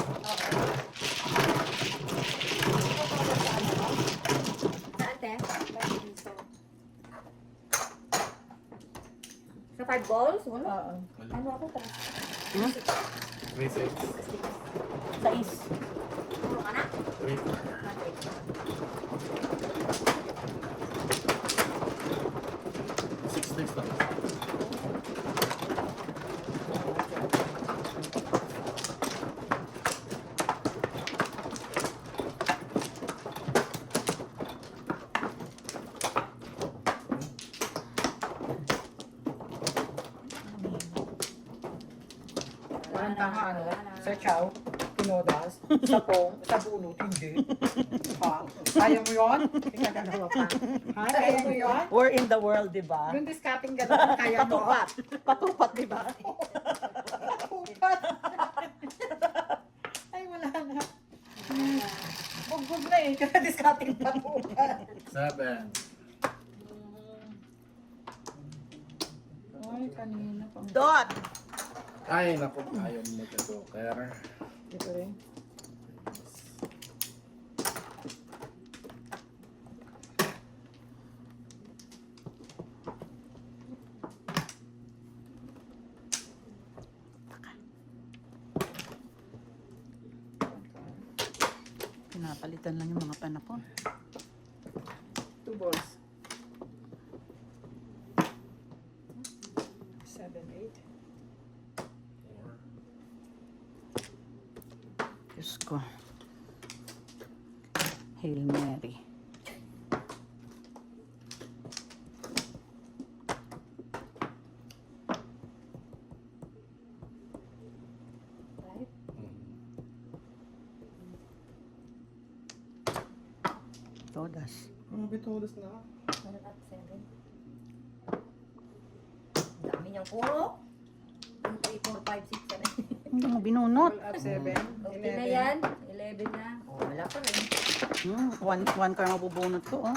Saan, te? Sa 5 balls? Wala. Oo. Ano ako? Hmm? 3-6. Sais. Puro ka na? 6 sticks lang. Samantha nga, ano, sa chow, tinodas, sa pong, sa bunot, hindi. Ha? Kaya mo yun? Ika dalawa pa. Ha? Kaya mo yun? We're in the world, di ba? Yung discarding gano'n, kaya mo. Patupat. Patupat, di ba? Patupat. Ay, wala na. Bugbog na eh, kaya discarding patupat. 7. Ay, kanina pa. Dot! Ay, naku, ayaw mo mag-joker. Dito rin. Pinapalitan lang yung mga panapon. 2 balls. 7, 8. Diyos ko. Hail Mary. Todas. Bitudas na. Ano na, 7. Dami niyang puro. 2, 3, 4, 5, 6, 7. Hindi mo binunot. All up 7. Okay na yan. 11 na. Oh, wala pa rin. One car mabubunot ko, oh.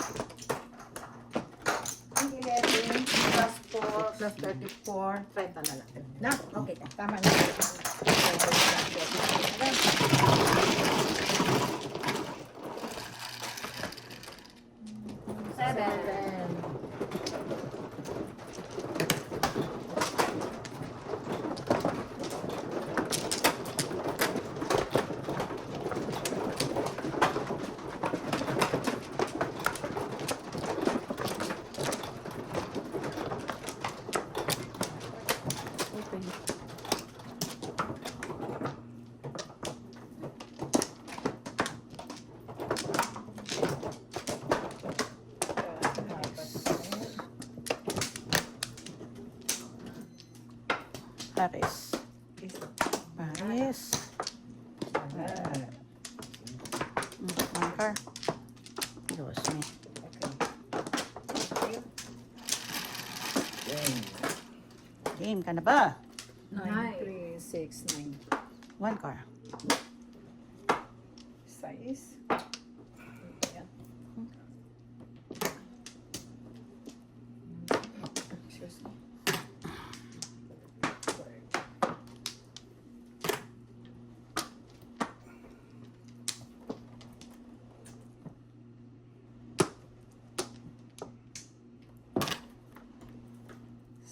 11 plus 4 plus 34, 30 na lang. Na? Okay na. Tama na. Seven. Paris. Paris. One car. Diyos me. Game ka na ba? 9, 3, 6, 9. One car. 6. Ayan. Excuse me.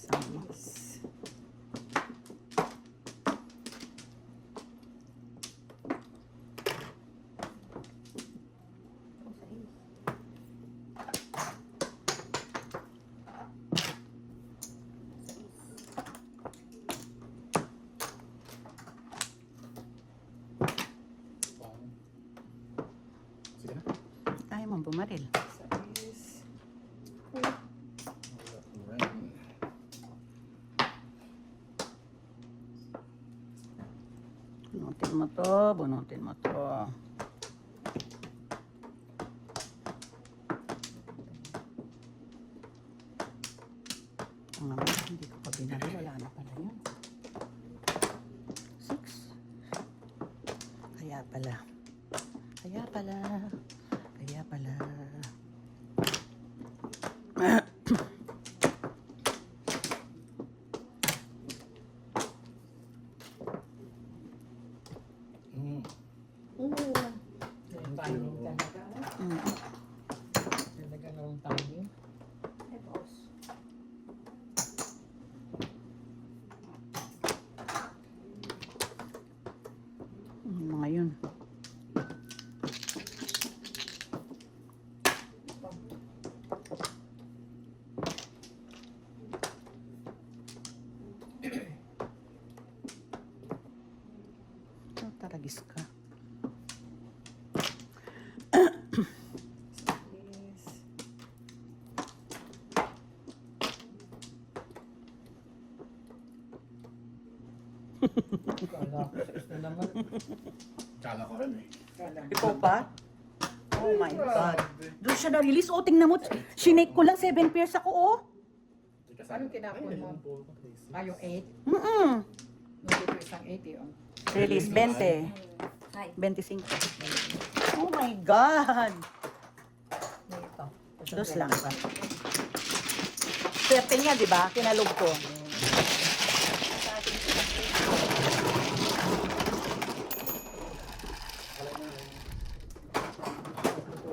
Sama. Sige na. Tayo mong bumaril. 6. Bunutin mo to, bunutin mo to. Ang naman, hindi ko pa binaril. Wala na pala yun. 6. Kaya pala. Kaya pala. Kaya pala. Timing talaga. Talaga ng timing. Ay, boss. Mga yun. Kala ko sa isla naman. Kala ko rin eh. Kala mo. Ikaw pa? Oh my God. Doon siya na-release. Oh, tingnan mo. Shinake ko lang 7 pairs ako, oh. Anong kinakon mo? Ah, yung 8? Mm-mm. Nandito isang 80 yun. Release 20. Ay, 25. Oh my God. Ito. Dos lang. Swerte niya, di ba? Kinalog ko.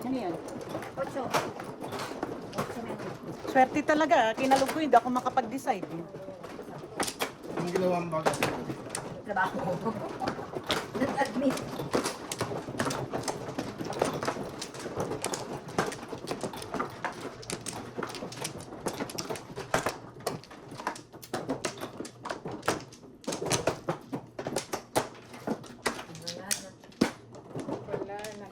Ano yan? 8. 8 na ito. Swerte talaga. Kinalog ko, hindi ako makapag-decide. Anong ginawa mo bago? Trabaho. Nag-admit. Wala na.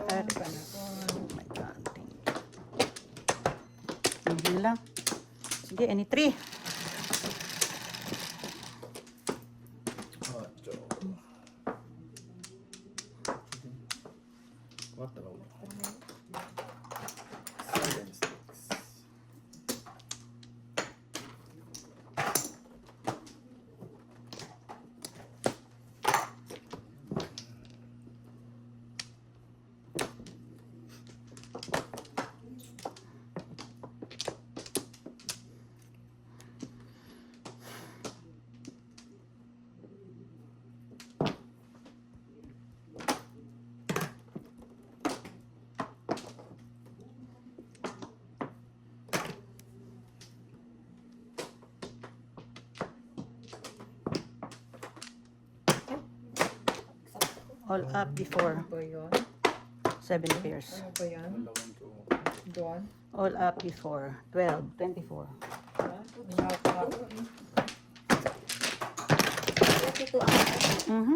That is- Oh my God. Hindi lang. Sige, any 3. Ocho. Cuatro. Seven, six. All up before Ano ba yun? 7 pairs. Ano ba yan? Dalawang ko. Doon? All up before 12, 24. Naka- 32 ang Mhm.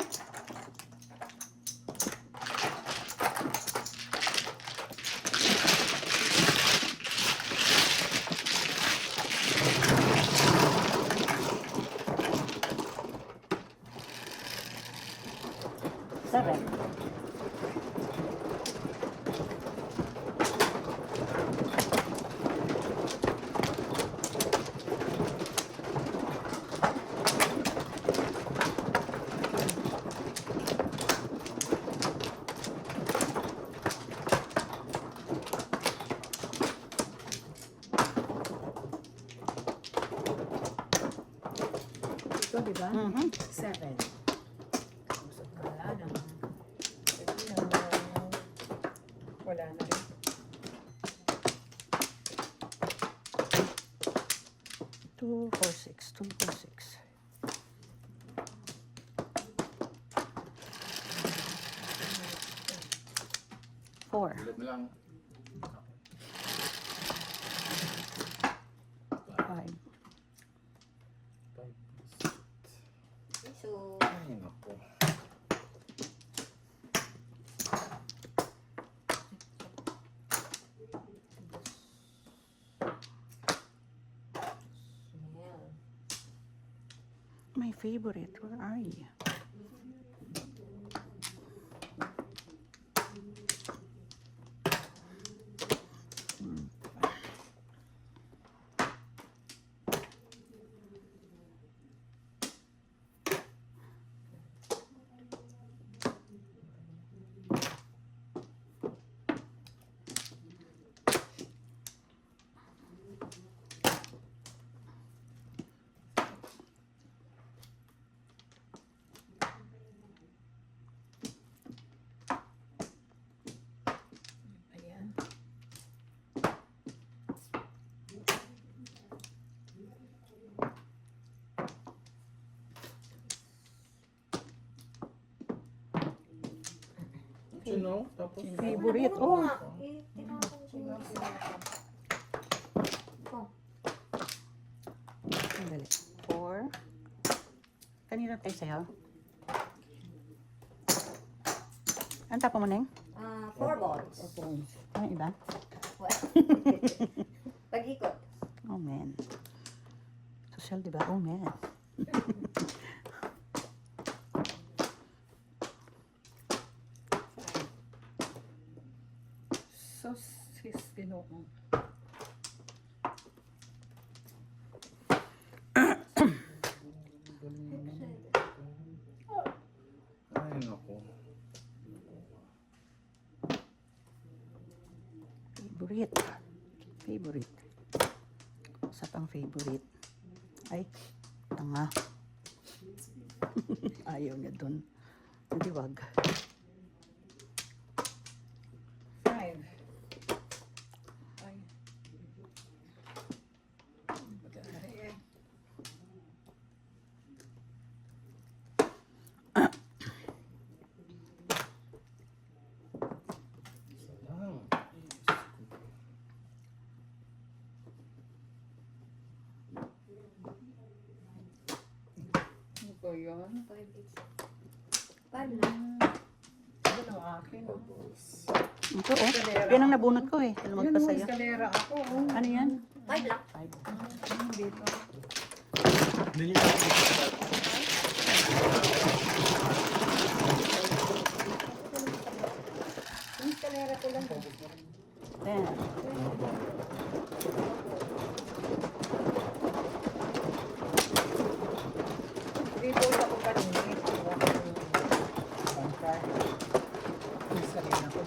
Seven. Ito, di ba? Mhm. 7. Wala na. Wala na rin. Two, 4, 6. 2, 4, 6. Four. Ulit na lang. Five. So, Ay, naku. yeah. My favorite. Where are you? Ayan. Sino? Tapos? Favorite. Oo Oh. nga. Eh, tinapon ko yung isa. Oh, Sandali. 4. Kanina tayo sa'yo. Ang tapa mo, Neng? 4 balls. Ano iba? Well, pag-ikot. Oh, man. Social, di ba? Oh, man. So, 16 ako. Ay, naku. Favorite. Favorite. Isa pang favorite. Ay, tanga. Ayaw niya dun. Hindi wag. 5. Ay. Bagay. Lang. Ano ba yun? 5, 8, 7. Paano na? Ano ang akin? Ito oh. Yan ang nabunot ko eh. Alam Yan mo, magpasaya. eskalera ako. Oh. Ano yan? 5 lang. Dito. Hindi niyo Yung eskalera ko lang. Ayan. Dito ako kanina. Yung eskalera ko.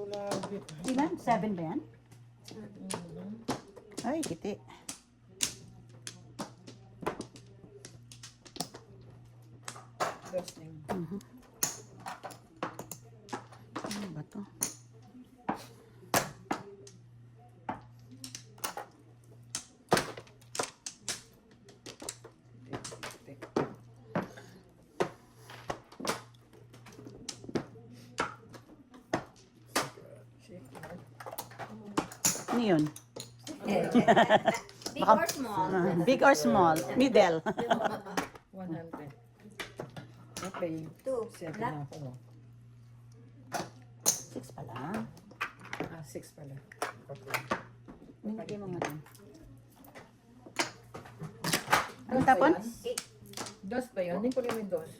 Wala na. Ilan? 7 ba yan? Ay, kiti. Dusting. Ano ba to? Ano yun? Big or small? Big or small? Middle. 100. Okay. 2. 7 Black. na ako. 6 pa lang. 6 pala. Nilagay mo nga dun. Anong tapon? 8. Dos ba yun? Hindi ko yung dos.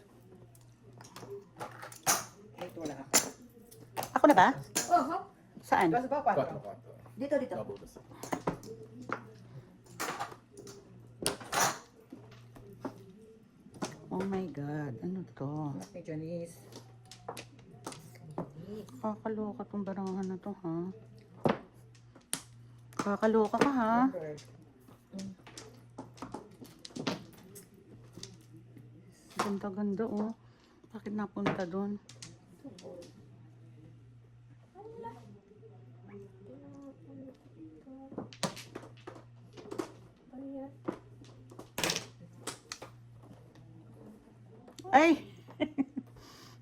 8 wala ako. Ako na ba? Oh, hop. Saan? Dos ba? 4. Dito, dito. Oh my God. Ano to? Kay Janice. Kakaloka tong barangan na to, ha? Kakaloka ka, ha? Ganda-ganda, oh. Bakit napunta doon? Ay!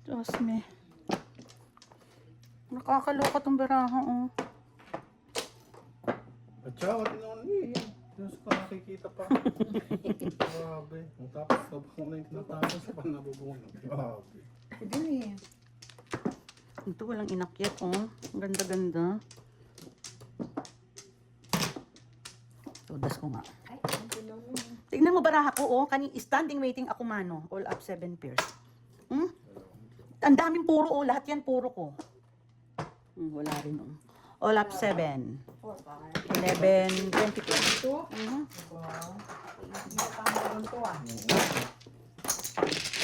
Diyos me. Nakakaloka tong baraha, oh. At siya, wala naman eh. Diyos ko, nakikita pa. Grabe. Tapos, nabungo na yung tinatapos pa nabubungo. Grabe. Hindi eh. Ito walang inakyat, oh. Ang ganda-ganda. Tudas ko nga. Ay, ang tunaw mo. Tignan mo baraha ko, oh. Standing waiting ako mano. All up 7 pairs. Hmm? Ang daming puro, oh. Lahat yan puro ko. Wala rin, oh. All up 7. 4 pa. 11, 22. Ito? Mhm. Wow. Hindi pa meron to ah.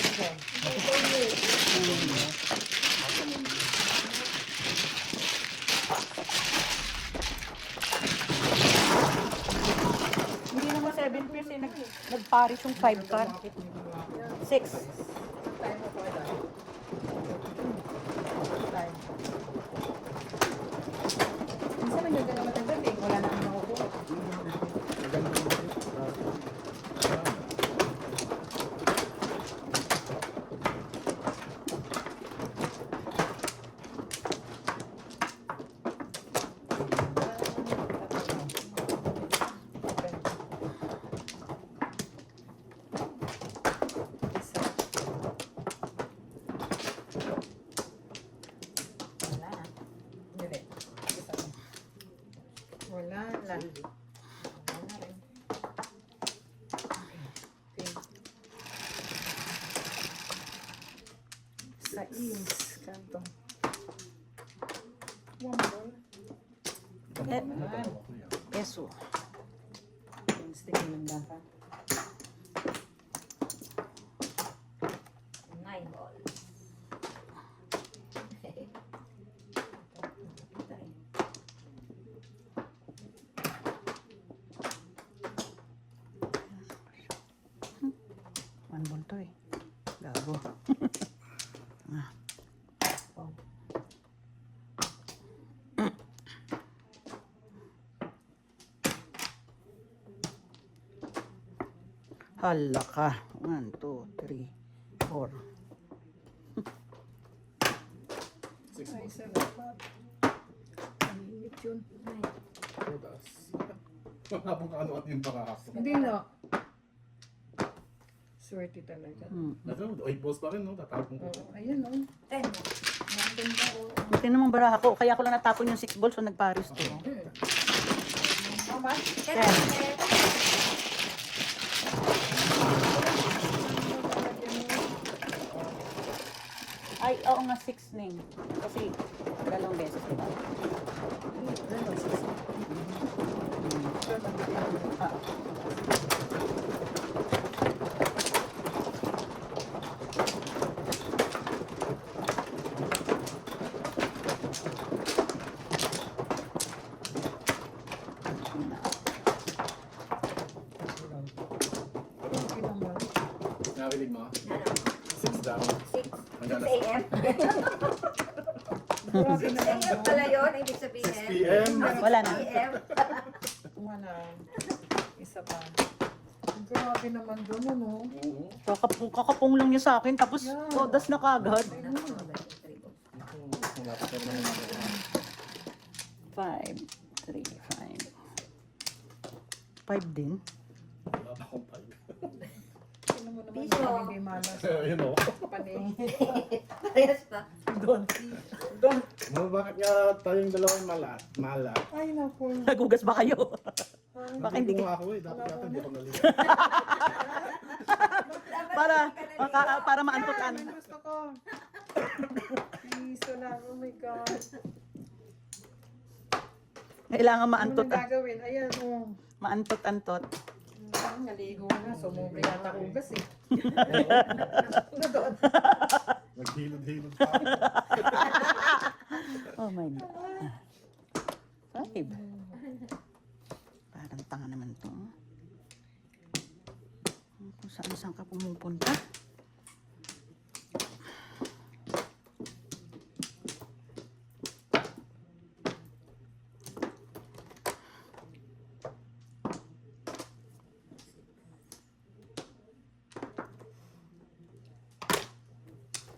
Okay. Hindi naman 7 pairs, eh. Nagparis yung 5 card. 6. Time mo pa dahil. Time. Minsan may ganda naman ang gabi. Wala na ang makukuha. 6. Kanto. 1 ball. Peso. Stick mo lang dapat. 9 balls. One ball to eh. Gago. Hala ka. 1, 2, 3, 4. Ay, salamat. Mainit yun. Todas. Wala pong kaano-ano yung makakasok. Hindi na. Swerte talaga. Ano, 8 balls pa rin, no? Tatapong ko. Oo, ayan o. 10 na. Nandun ba o? Buti naman bara ako. Kaya ako lang natapon yung 6 balls so nagparis to. How much? 10. Ay, oo nga 6 na yun. Kasi dalawang beses, diba? Ah. Narinig mo? 6 down. 6 Hanggang 6 a.m. Grabe 6 naman a.m. doon. pala yun, ibig 6 sabihin. p.m. Wala na. 6 a.m. Wala. Isa pa. Grabe naman doon, ano? Oo. Kakapong lang niya sa akin. Tapos, Yeah. todas na kagad. Wala pa tayo naman. 5, 3, 5. 5 din. Wala pa akong 5. Sino mo naman Piso. yung hindi malas? Ayun o. Paningin. Parehas pa. Doon. Doon. Ano, bakit nga tayong dalawang malat? Ay, naku. Nagugas ba kayo? Baka hindi Nandito nga ako eh. Dapat yata hindi ako naligo. para maantotan. Ay, gusto ko. Piso lang. Oh my God. Kailangan Ano maantot. nang gagawin? Ayan, oh. Maantot-antot. Naligo na. Sumubra yata hugas eh. Ano doon? Naghilod-hilod pa ako. Oh my God. 5. Parang tanga naman to. Kung saan ka pumupunta.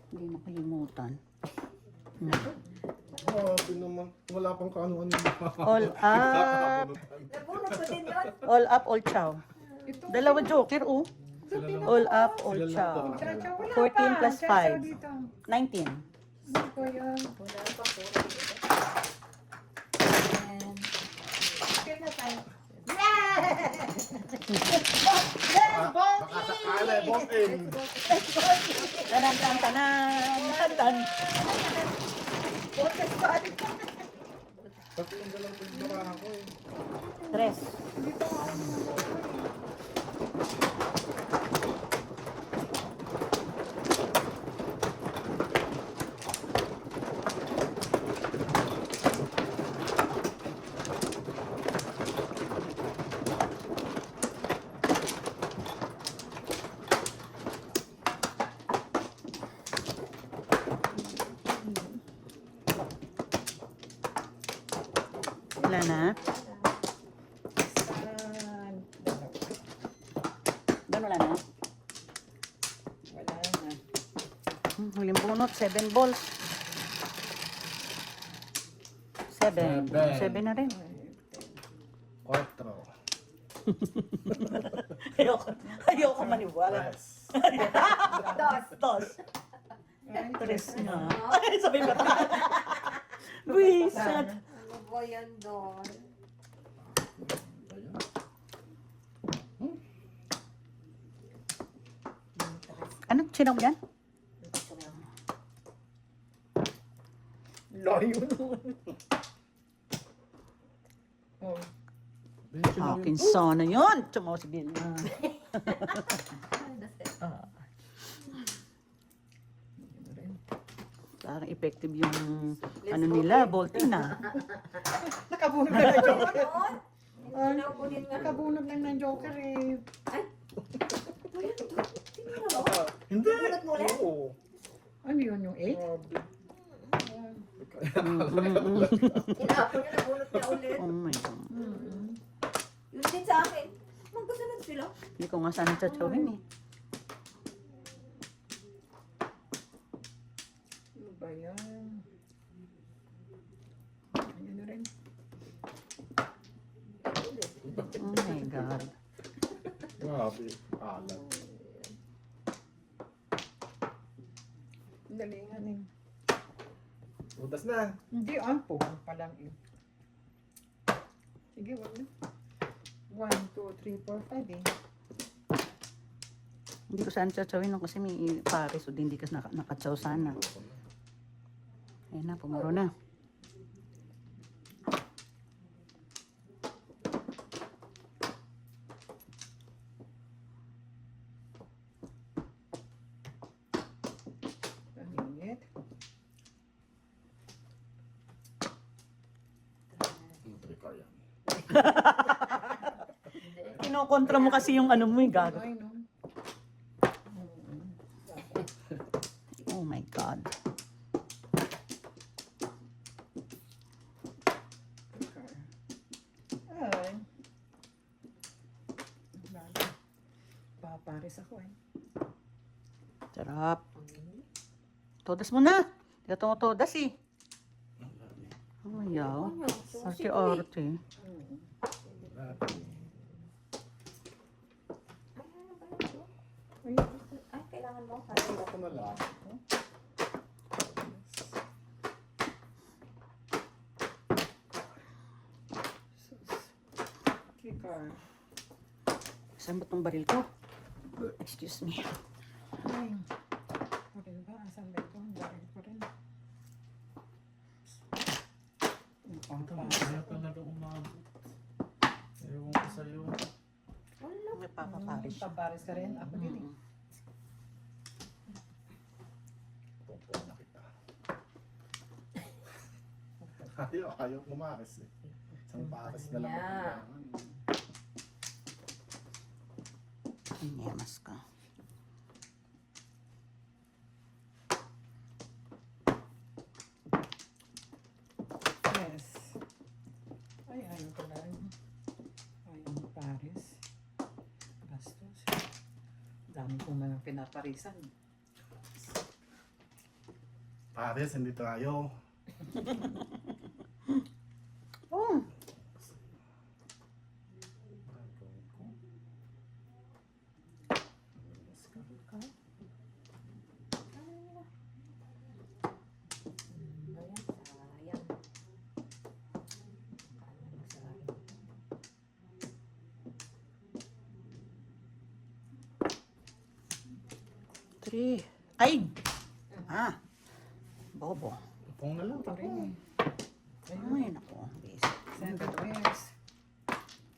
Hindi nakalimutan. Grabe naman. Wala pang kaano-ano yung All up. Nabunod ko din yun. All up, all chow. Ito. Dalawa joker, oh. All up, all chow. Chacha, wala 14 pa. plus Chacha 5. dito. 19. Ano ko yan? Wala pa po. And Okay na tayo. Baka sakali, boss in. Tanan, tanan, tanan, tanan. Pati yung dalawang pagdura ako eh. 3. Wala na. Saan? Doon wala na. Wala na. Huling bunot, 7 balls. 7. 7 na rin. 4. Ayoko maniwala. Yes. Dos. Ay, 3 na. Ay, sabi ba? Buisat. ano ba yan doon? Ano? Sinaw yan? Layo naman. Oh. Akin sana yun. Tumawa si Bill. Parang effective yung ano nila, Voltina. Nakabunod na ng joker. Noon, sinabunin nga. Nakabunod lang ng joker eh. Tingnan mo. Hindi. Nagulat mo ulit? Oo. Ano yun, yung 8? Grabe. Tinapon niya, nabunot niya ulit. Oh my God. Yun din sa akin. Magkasunod sila. Hindi ko nga sana tsatsuhin eh. Ano ba yan? Ayan na rin. Oh my God. Grabe. Alam. Dalingan eh. Butas na. Hindi, puhang pa lang eh. Sige, wag na. 1, 2, 3, 4, 5 eh. Hindi ko sana tsatsuhin no, kasi may pares o hindi ka nakatsaw sana. Ayun na, pumaro na. Langit. Hindi ko yan. Kinokontra mo kasi yung ano mo yung gago. Ay, no. Oh my God. Ay. Paparis ako eh. Sarap. Todas mo na. Hindi ka todas eh. Oh, yaw. Arte-arte. Ay, Ay, kailangan mo. Ano ko na lang. sus. Kikar. Saan ba tong baril ko? Excuse me. Ay. Okay ba? Asan ba ito? Ang baril ko rin. Kaya talaga umabot. Ewan ko sa'yo. May papaparis siya. Paparis ka rin? Ako din eh. Popo na kita. Ayaw kumakas eh. Isang pares na lang. Yeah. Ay, nemas ka. Yes. Ay, ayaw ko lang. Ayaw mo Paris. Bastos. Dami kong mga pinaparisan. Pares, hindi tayo. Oh, Sayang. 3. Ay! Ah. Bobo. Pupong na lang. Ito rin eh. Ay, naku. Basic. 7 wins.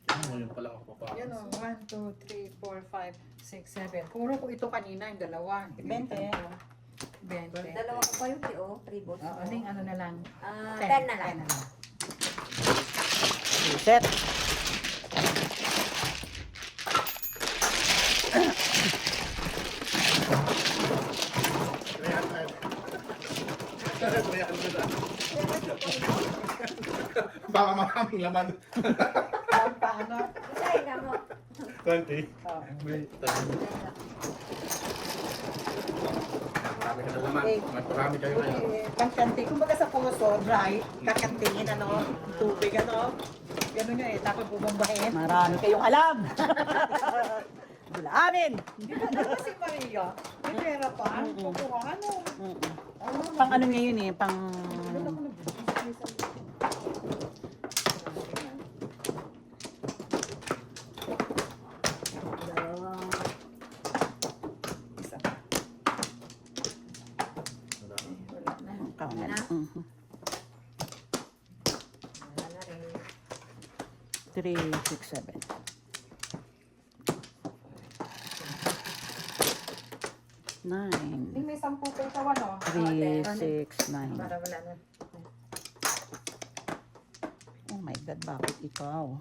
Ano yun pala ako papares. Yan o. 1, 2, 3, 4, 5, 6, 7. Puro ko ito kanina, yung dalawa. 20. 20. Dalawa ko pa yun, oh. 3 balls. Oo, aling ano na lang. 10 na lang. 10 na lang. Reset. Baka maraming laman. Paano? Isahin ka mo. 20. Oo. Wait. Marami ka na laman. Marami kayo ngayon. Pagkanti, kumbaga sa puso, dry, kakantingin ano, tubig ano. Ganun nga eh, tapos bubombahin. Marami kayong alam. Bulaanin. Hindi ka naman si Maria. May pera pa. Kukuha ano. Pang ano ngayon eh, pang... Doon ako nag-business. Isa pa. Wala. Wala na. Ikaw na. Na? Mhm. 3, 6, 7. 9. May 10 pa ikaw ano? 3, 6, 9. Para wala na. Oh my God, bakit ikaw?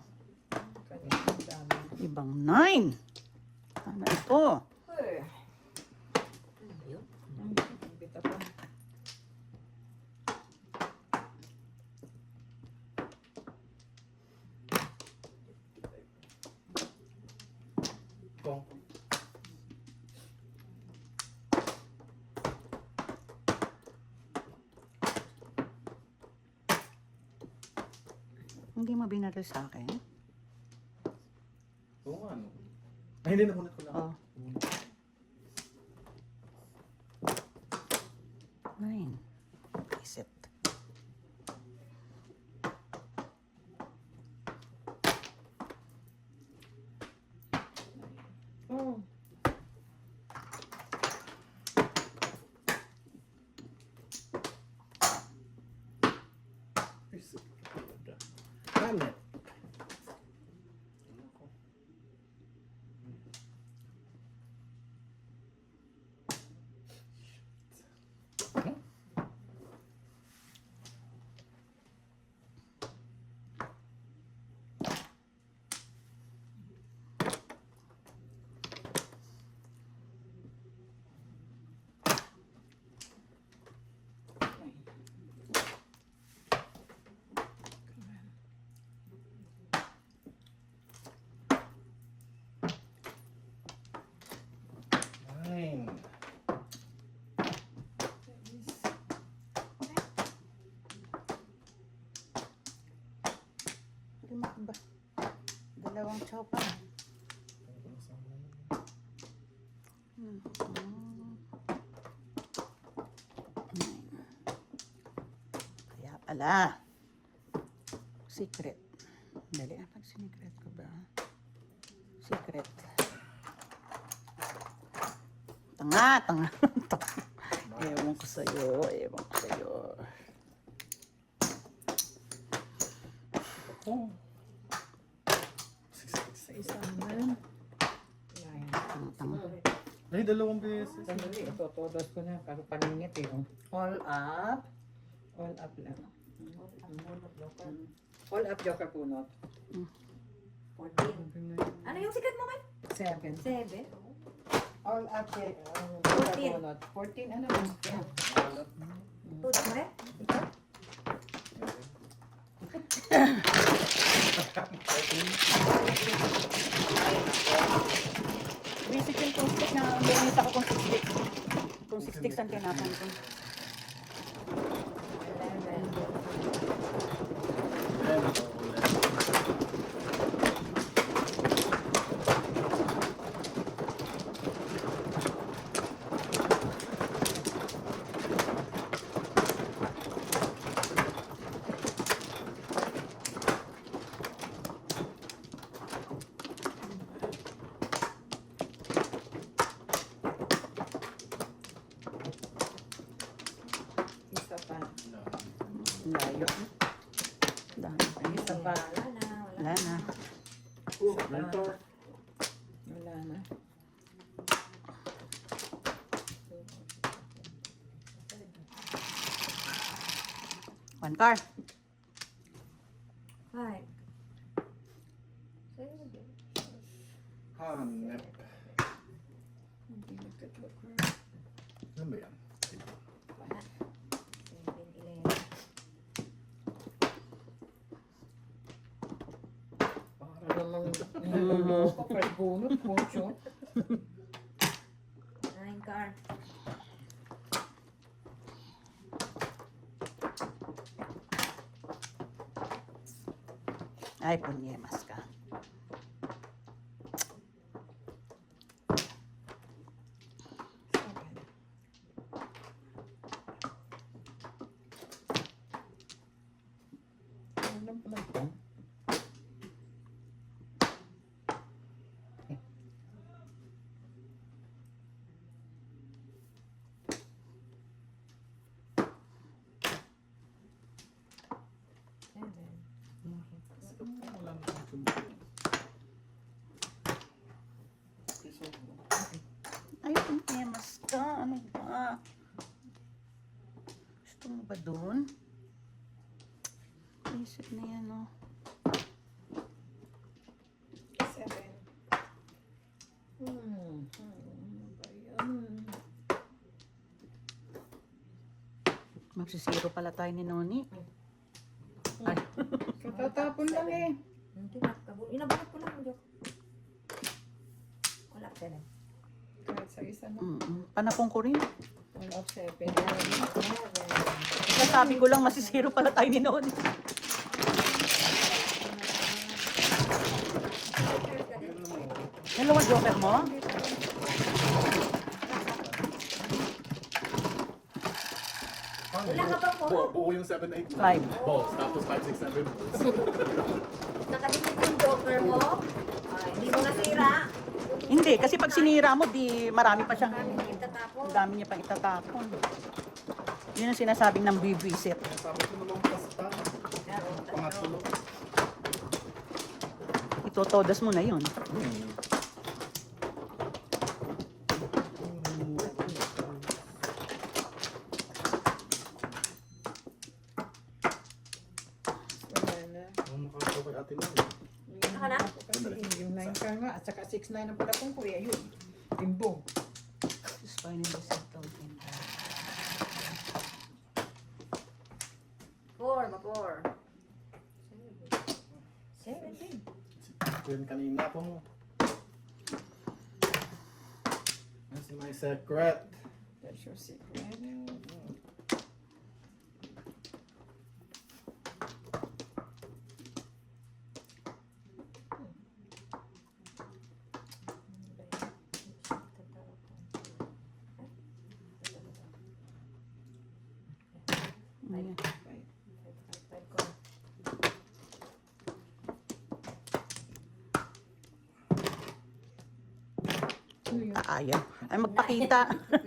Kanina, ang dami. Ibang 9. Ano ito? Uy. Ang bita pa. Kung Hindi mo binaril sa akin? kung ano. Ay, hindi nakunat ko lang. Oh. 9. Is it? Oh. Hanep. Nine. Lima ba? Dalawang chow pa. Hmm. 9. Kaya pala. Secret. Dali, pag sinikret ko ba? Secret. Tanga, tanga. Ewan ko sa'yo, ewan ko sa'yo. Oh. Sa isang man. Nine. Tanga, tanga. Ay, dalawang beses. Sandali, ito, todos ko na. Kasi paningit eh. Oh. All up. All up lang. All up, joker punot. 14. Ano yung sikat mo, Mike? 7. 7. All up, joker 14. punot. 14, ano ba? Yeah. Tutok mo rin? Basic yung kung stick na bonus ako kung stick. Kung stick ang tinapan ko. 11. Isa pa. Layo. Dami pa yun. Isa pa. Wala na. Wala na. Mentor. Wala na. One car. 5. Hanep. Ano ba yan? Wala. 7, 11. Para namang niloloko. Kahit bunot, mucho. 9 car. Ay, punyemas ka. Alam pala ito. Seven. Wala na akong dun. Isip na yan, no? 7. Ano ba yan? Magsisiro pala tayo ni Noni. Ay, Katatapon lang eh. Hindi na, inabot ko lang. Joke. Wala ka na. Kahit sa isa na. panapong ko rin. All of 7. Nasabi ko lang, masisiro pala tayo ni Noni. Dalawang joker mo? Wala ka bang po? Buo yung 7, 8, 5. balls. Tapos 5, 6, 7 balls. Nakadikit yung joker mo? Ay, hindi mo nasira. Hindi, kasi pag sinira mo, di marami pa siyang, Kami hindi tatapon. ang dami niya pang itatapon. Yun ang sinasabing ng bibisit. Sabi ko naman pasta. Pangatlo. Itotodas mo na yun. Wala na. Ang makakaw kay ate Mel. Naka na? Kasi yung 9 ka nga, at saka 6, 9 ang panapong ko eh. Ayun. Timbong. Finally settled in. 4, ma-4. 17. Yun kanina po. That's my secret. That's your secret. Ayan. Ano yun? Ayaw. Ay, magpakita.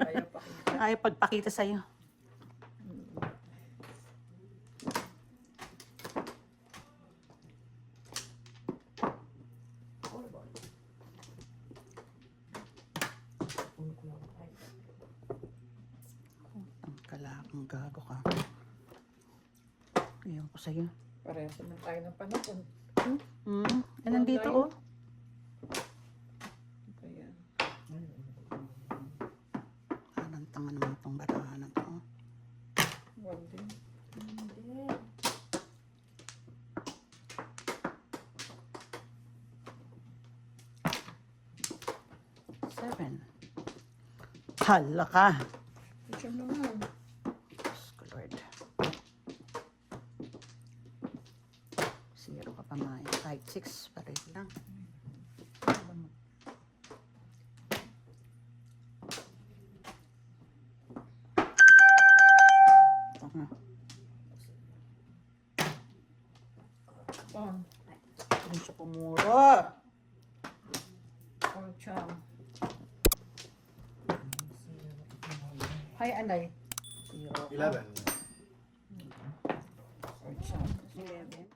Ayaw pa. Ayaw pagpakita sa'yo. Ang kalakang gago ka. Ayaw ko sa'yo. Parehas naman tayo ng panapon. Nandito oh. Kaya, Anong tanga naman itong barahan na to. wag din. Hindi. Seven. Hala ka. Ito naman. Diyos ko, Lord. Zero ka pa nga. 5, 6. Pareho lang. Ito nga. On. Hindi siya pumura. All charm. Hi, Anay. 11. All charm. 11.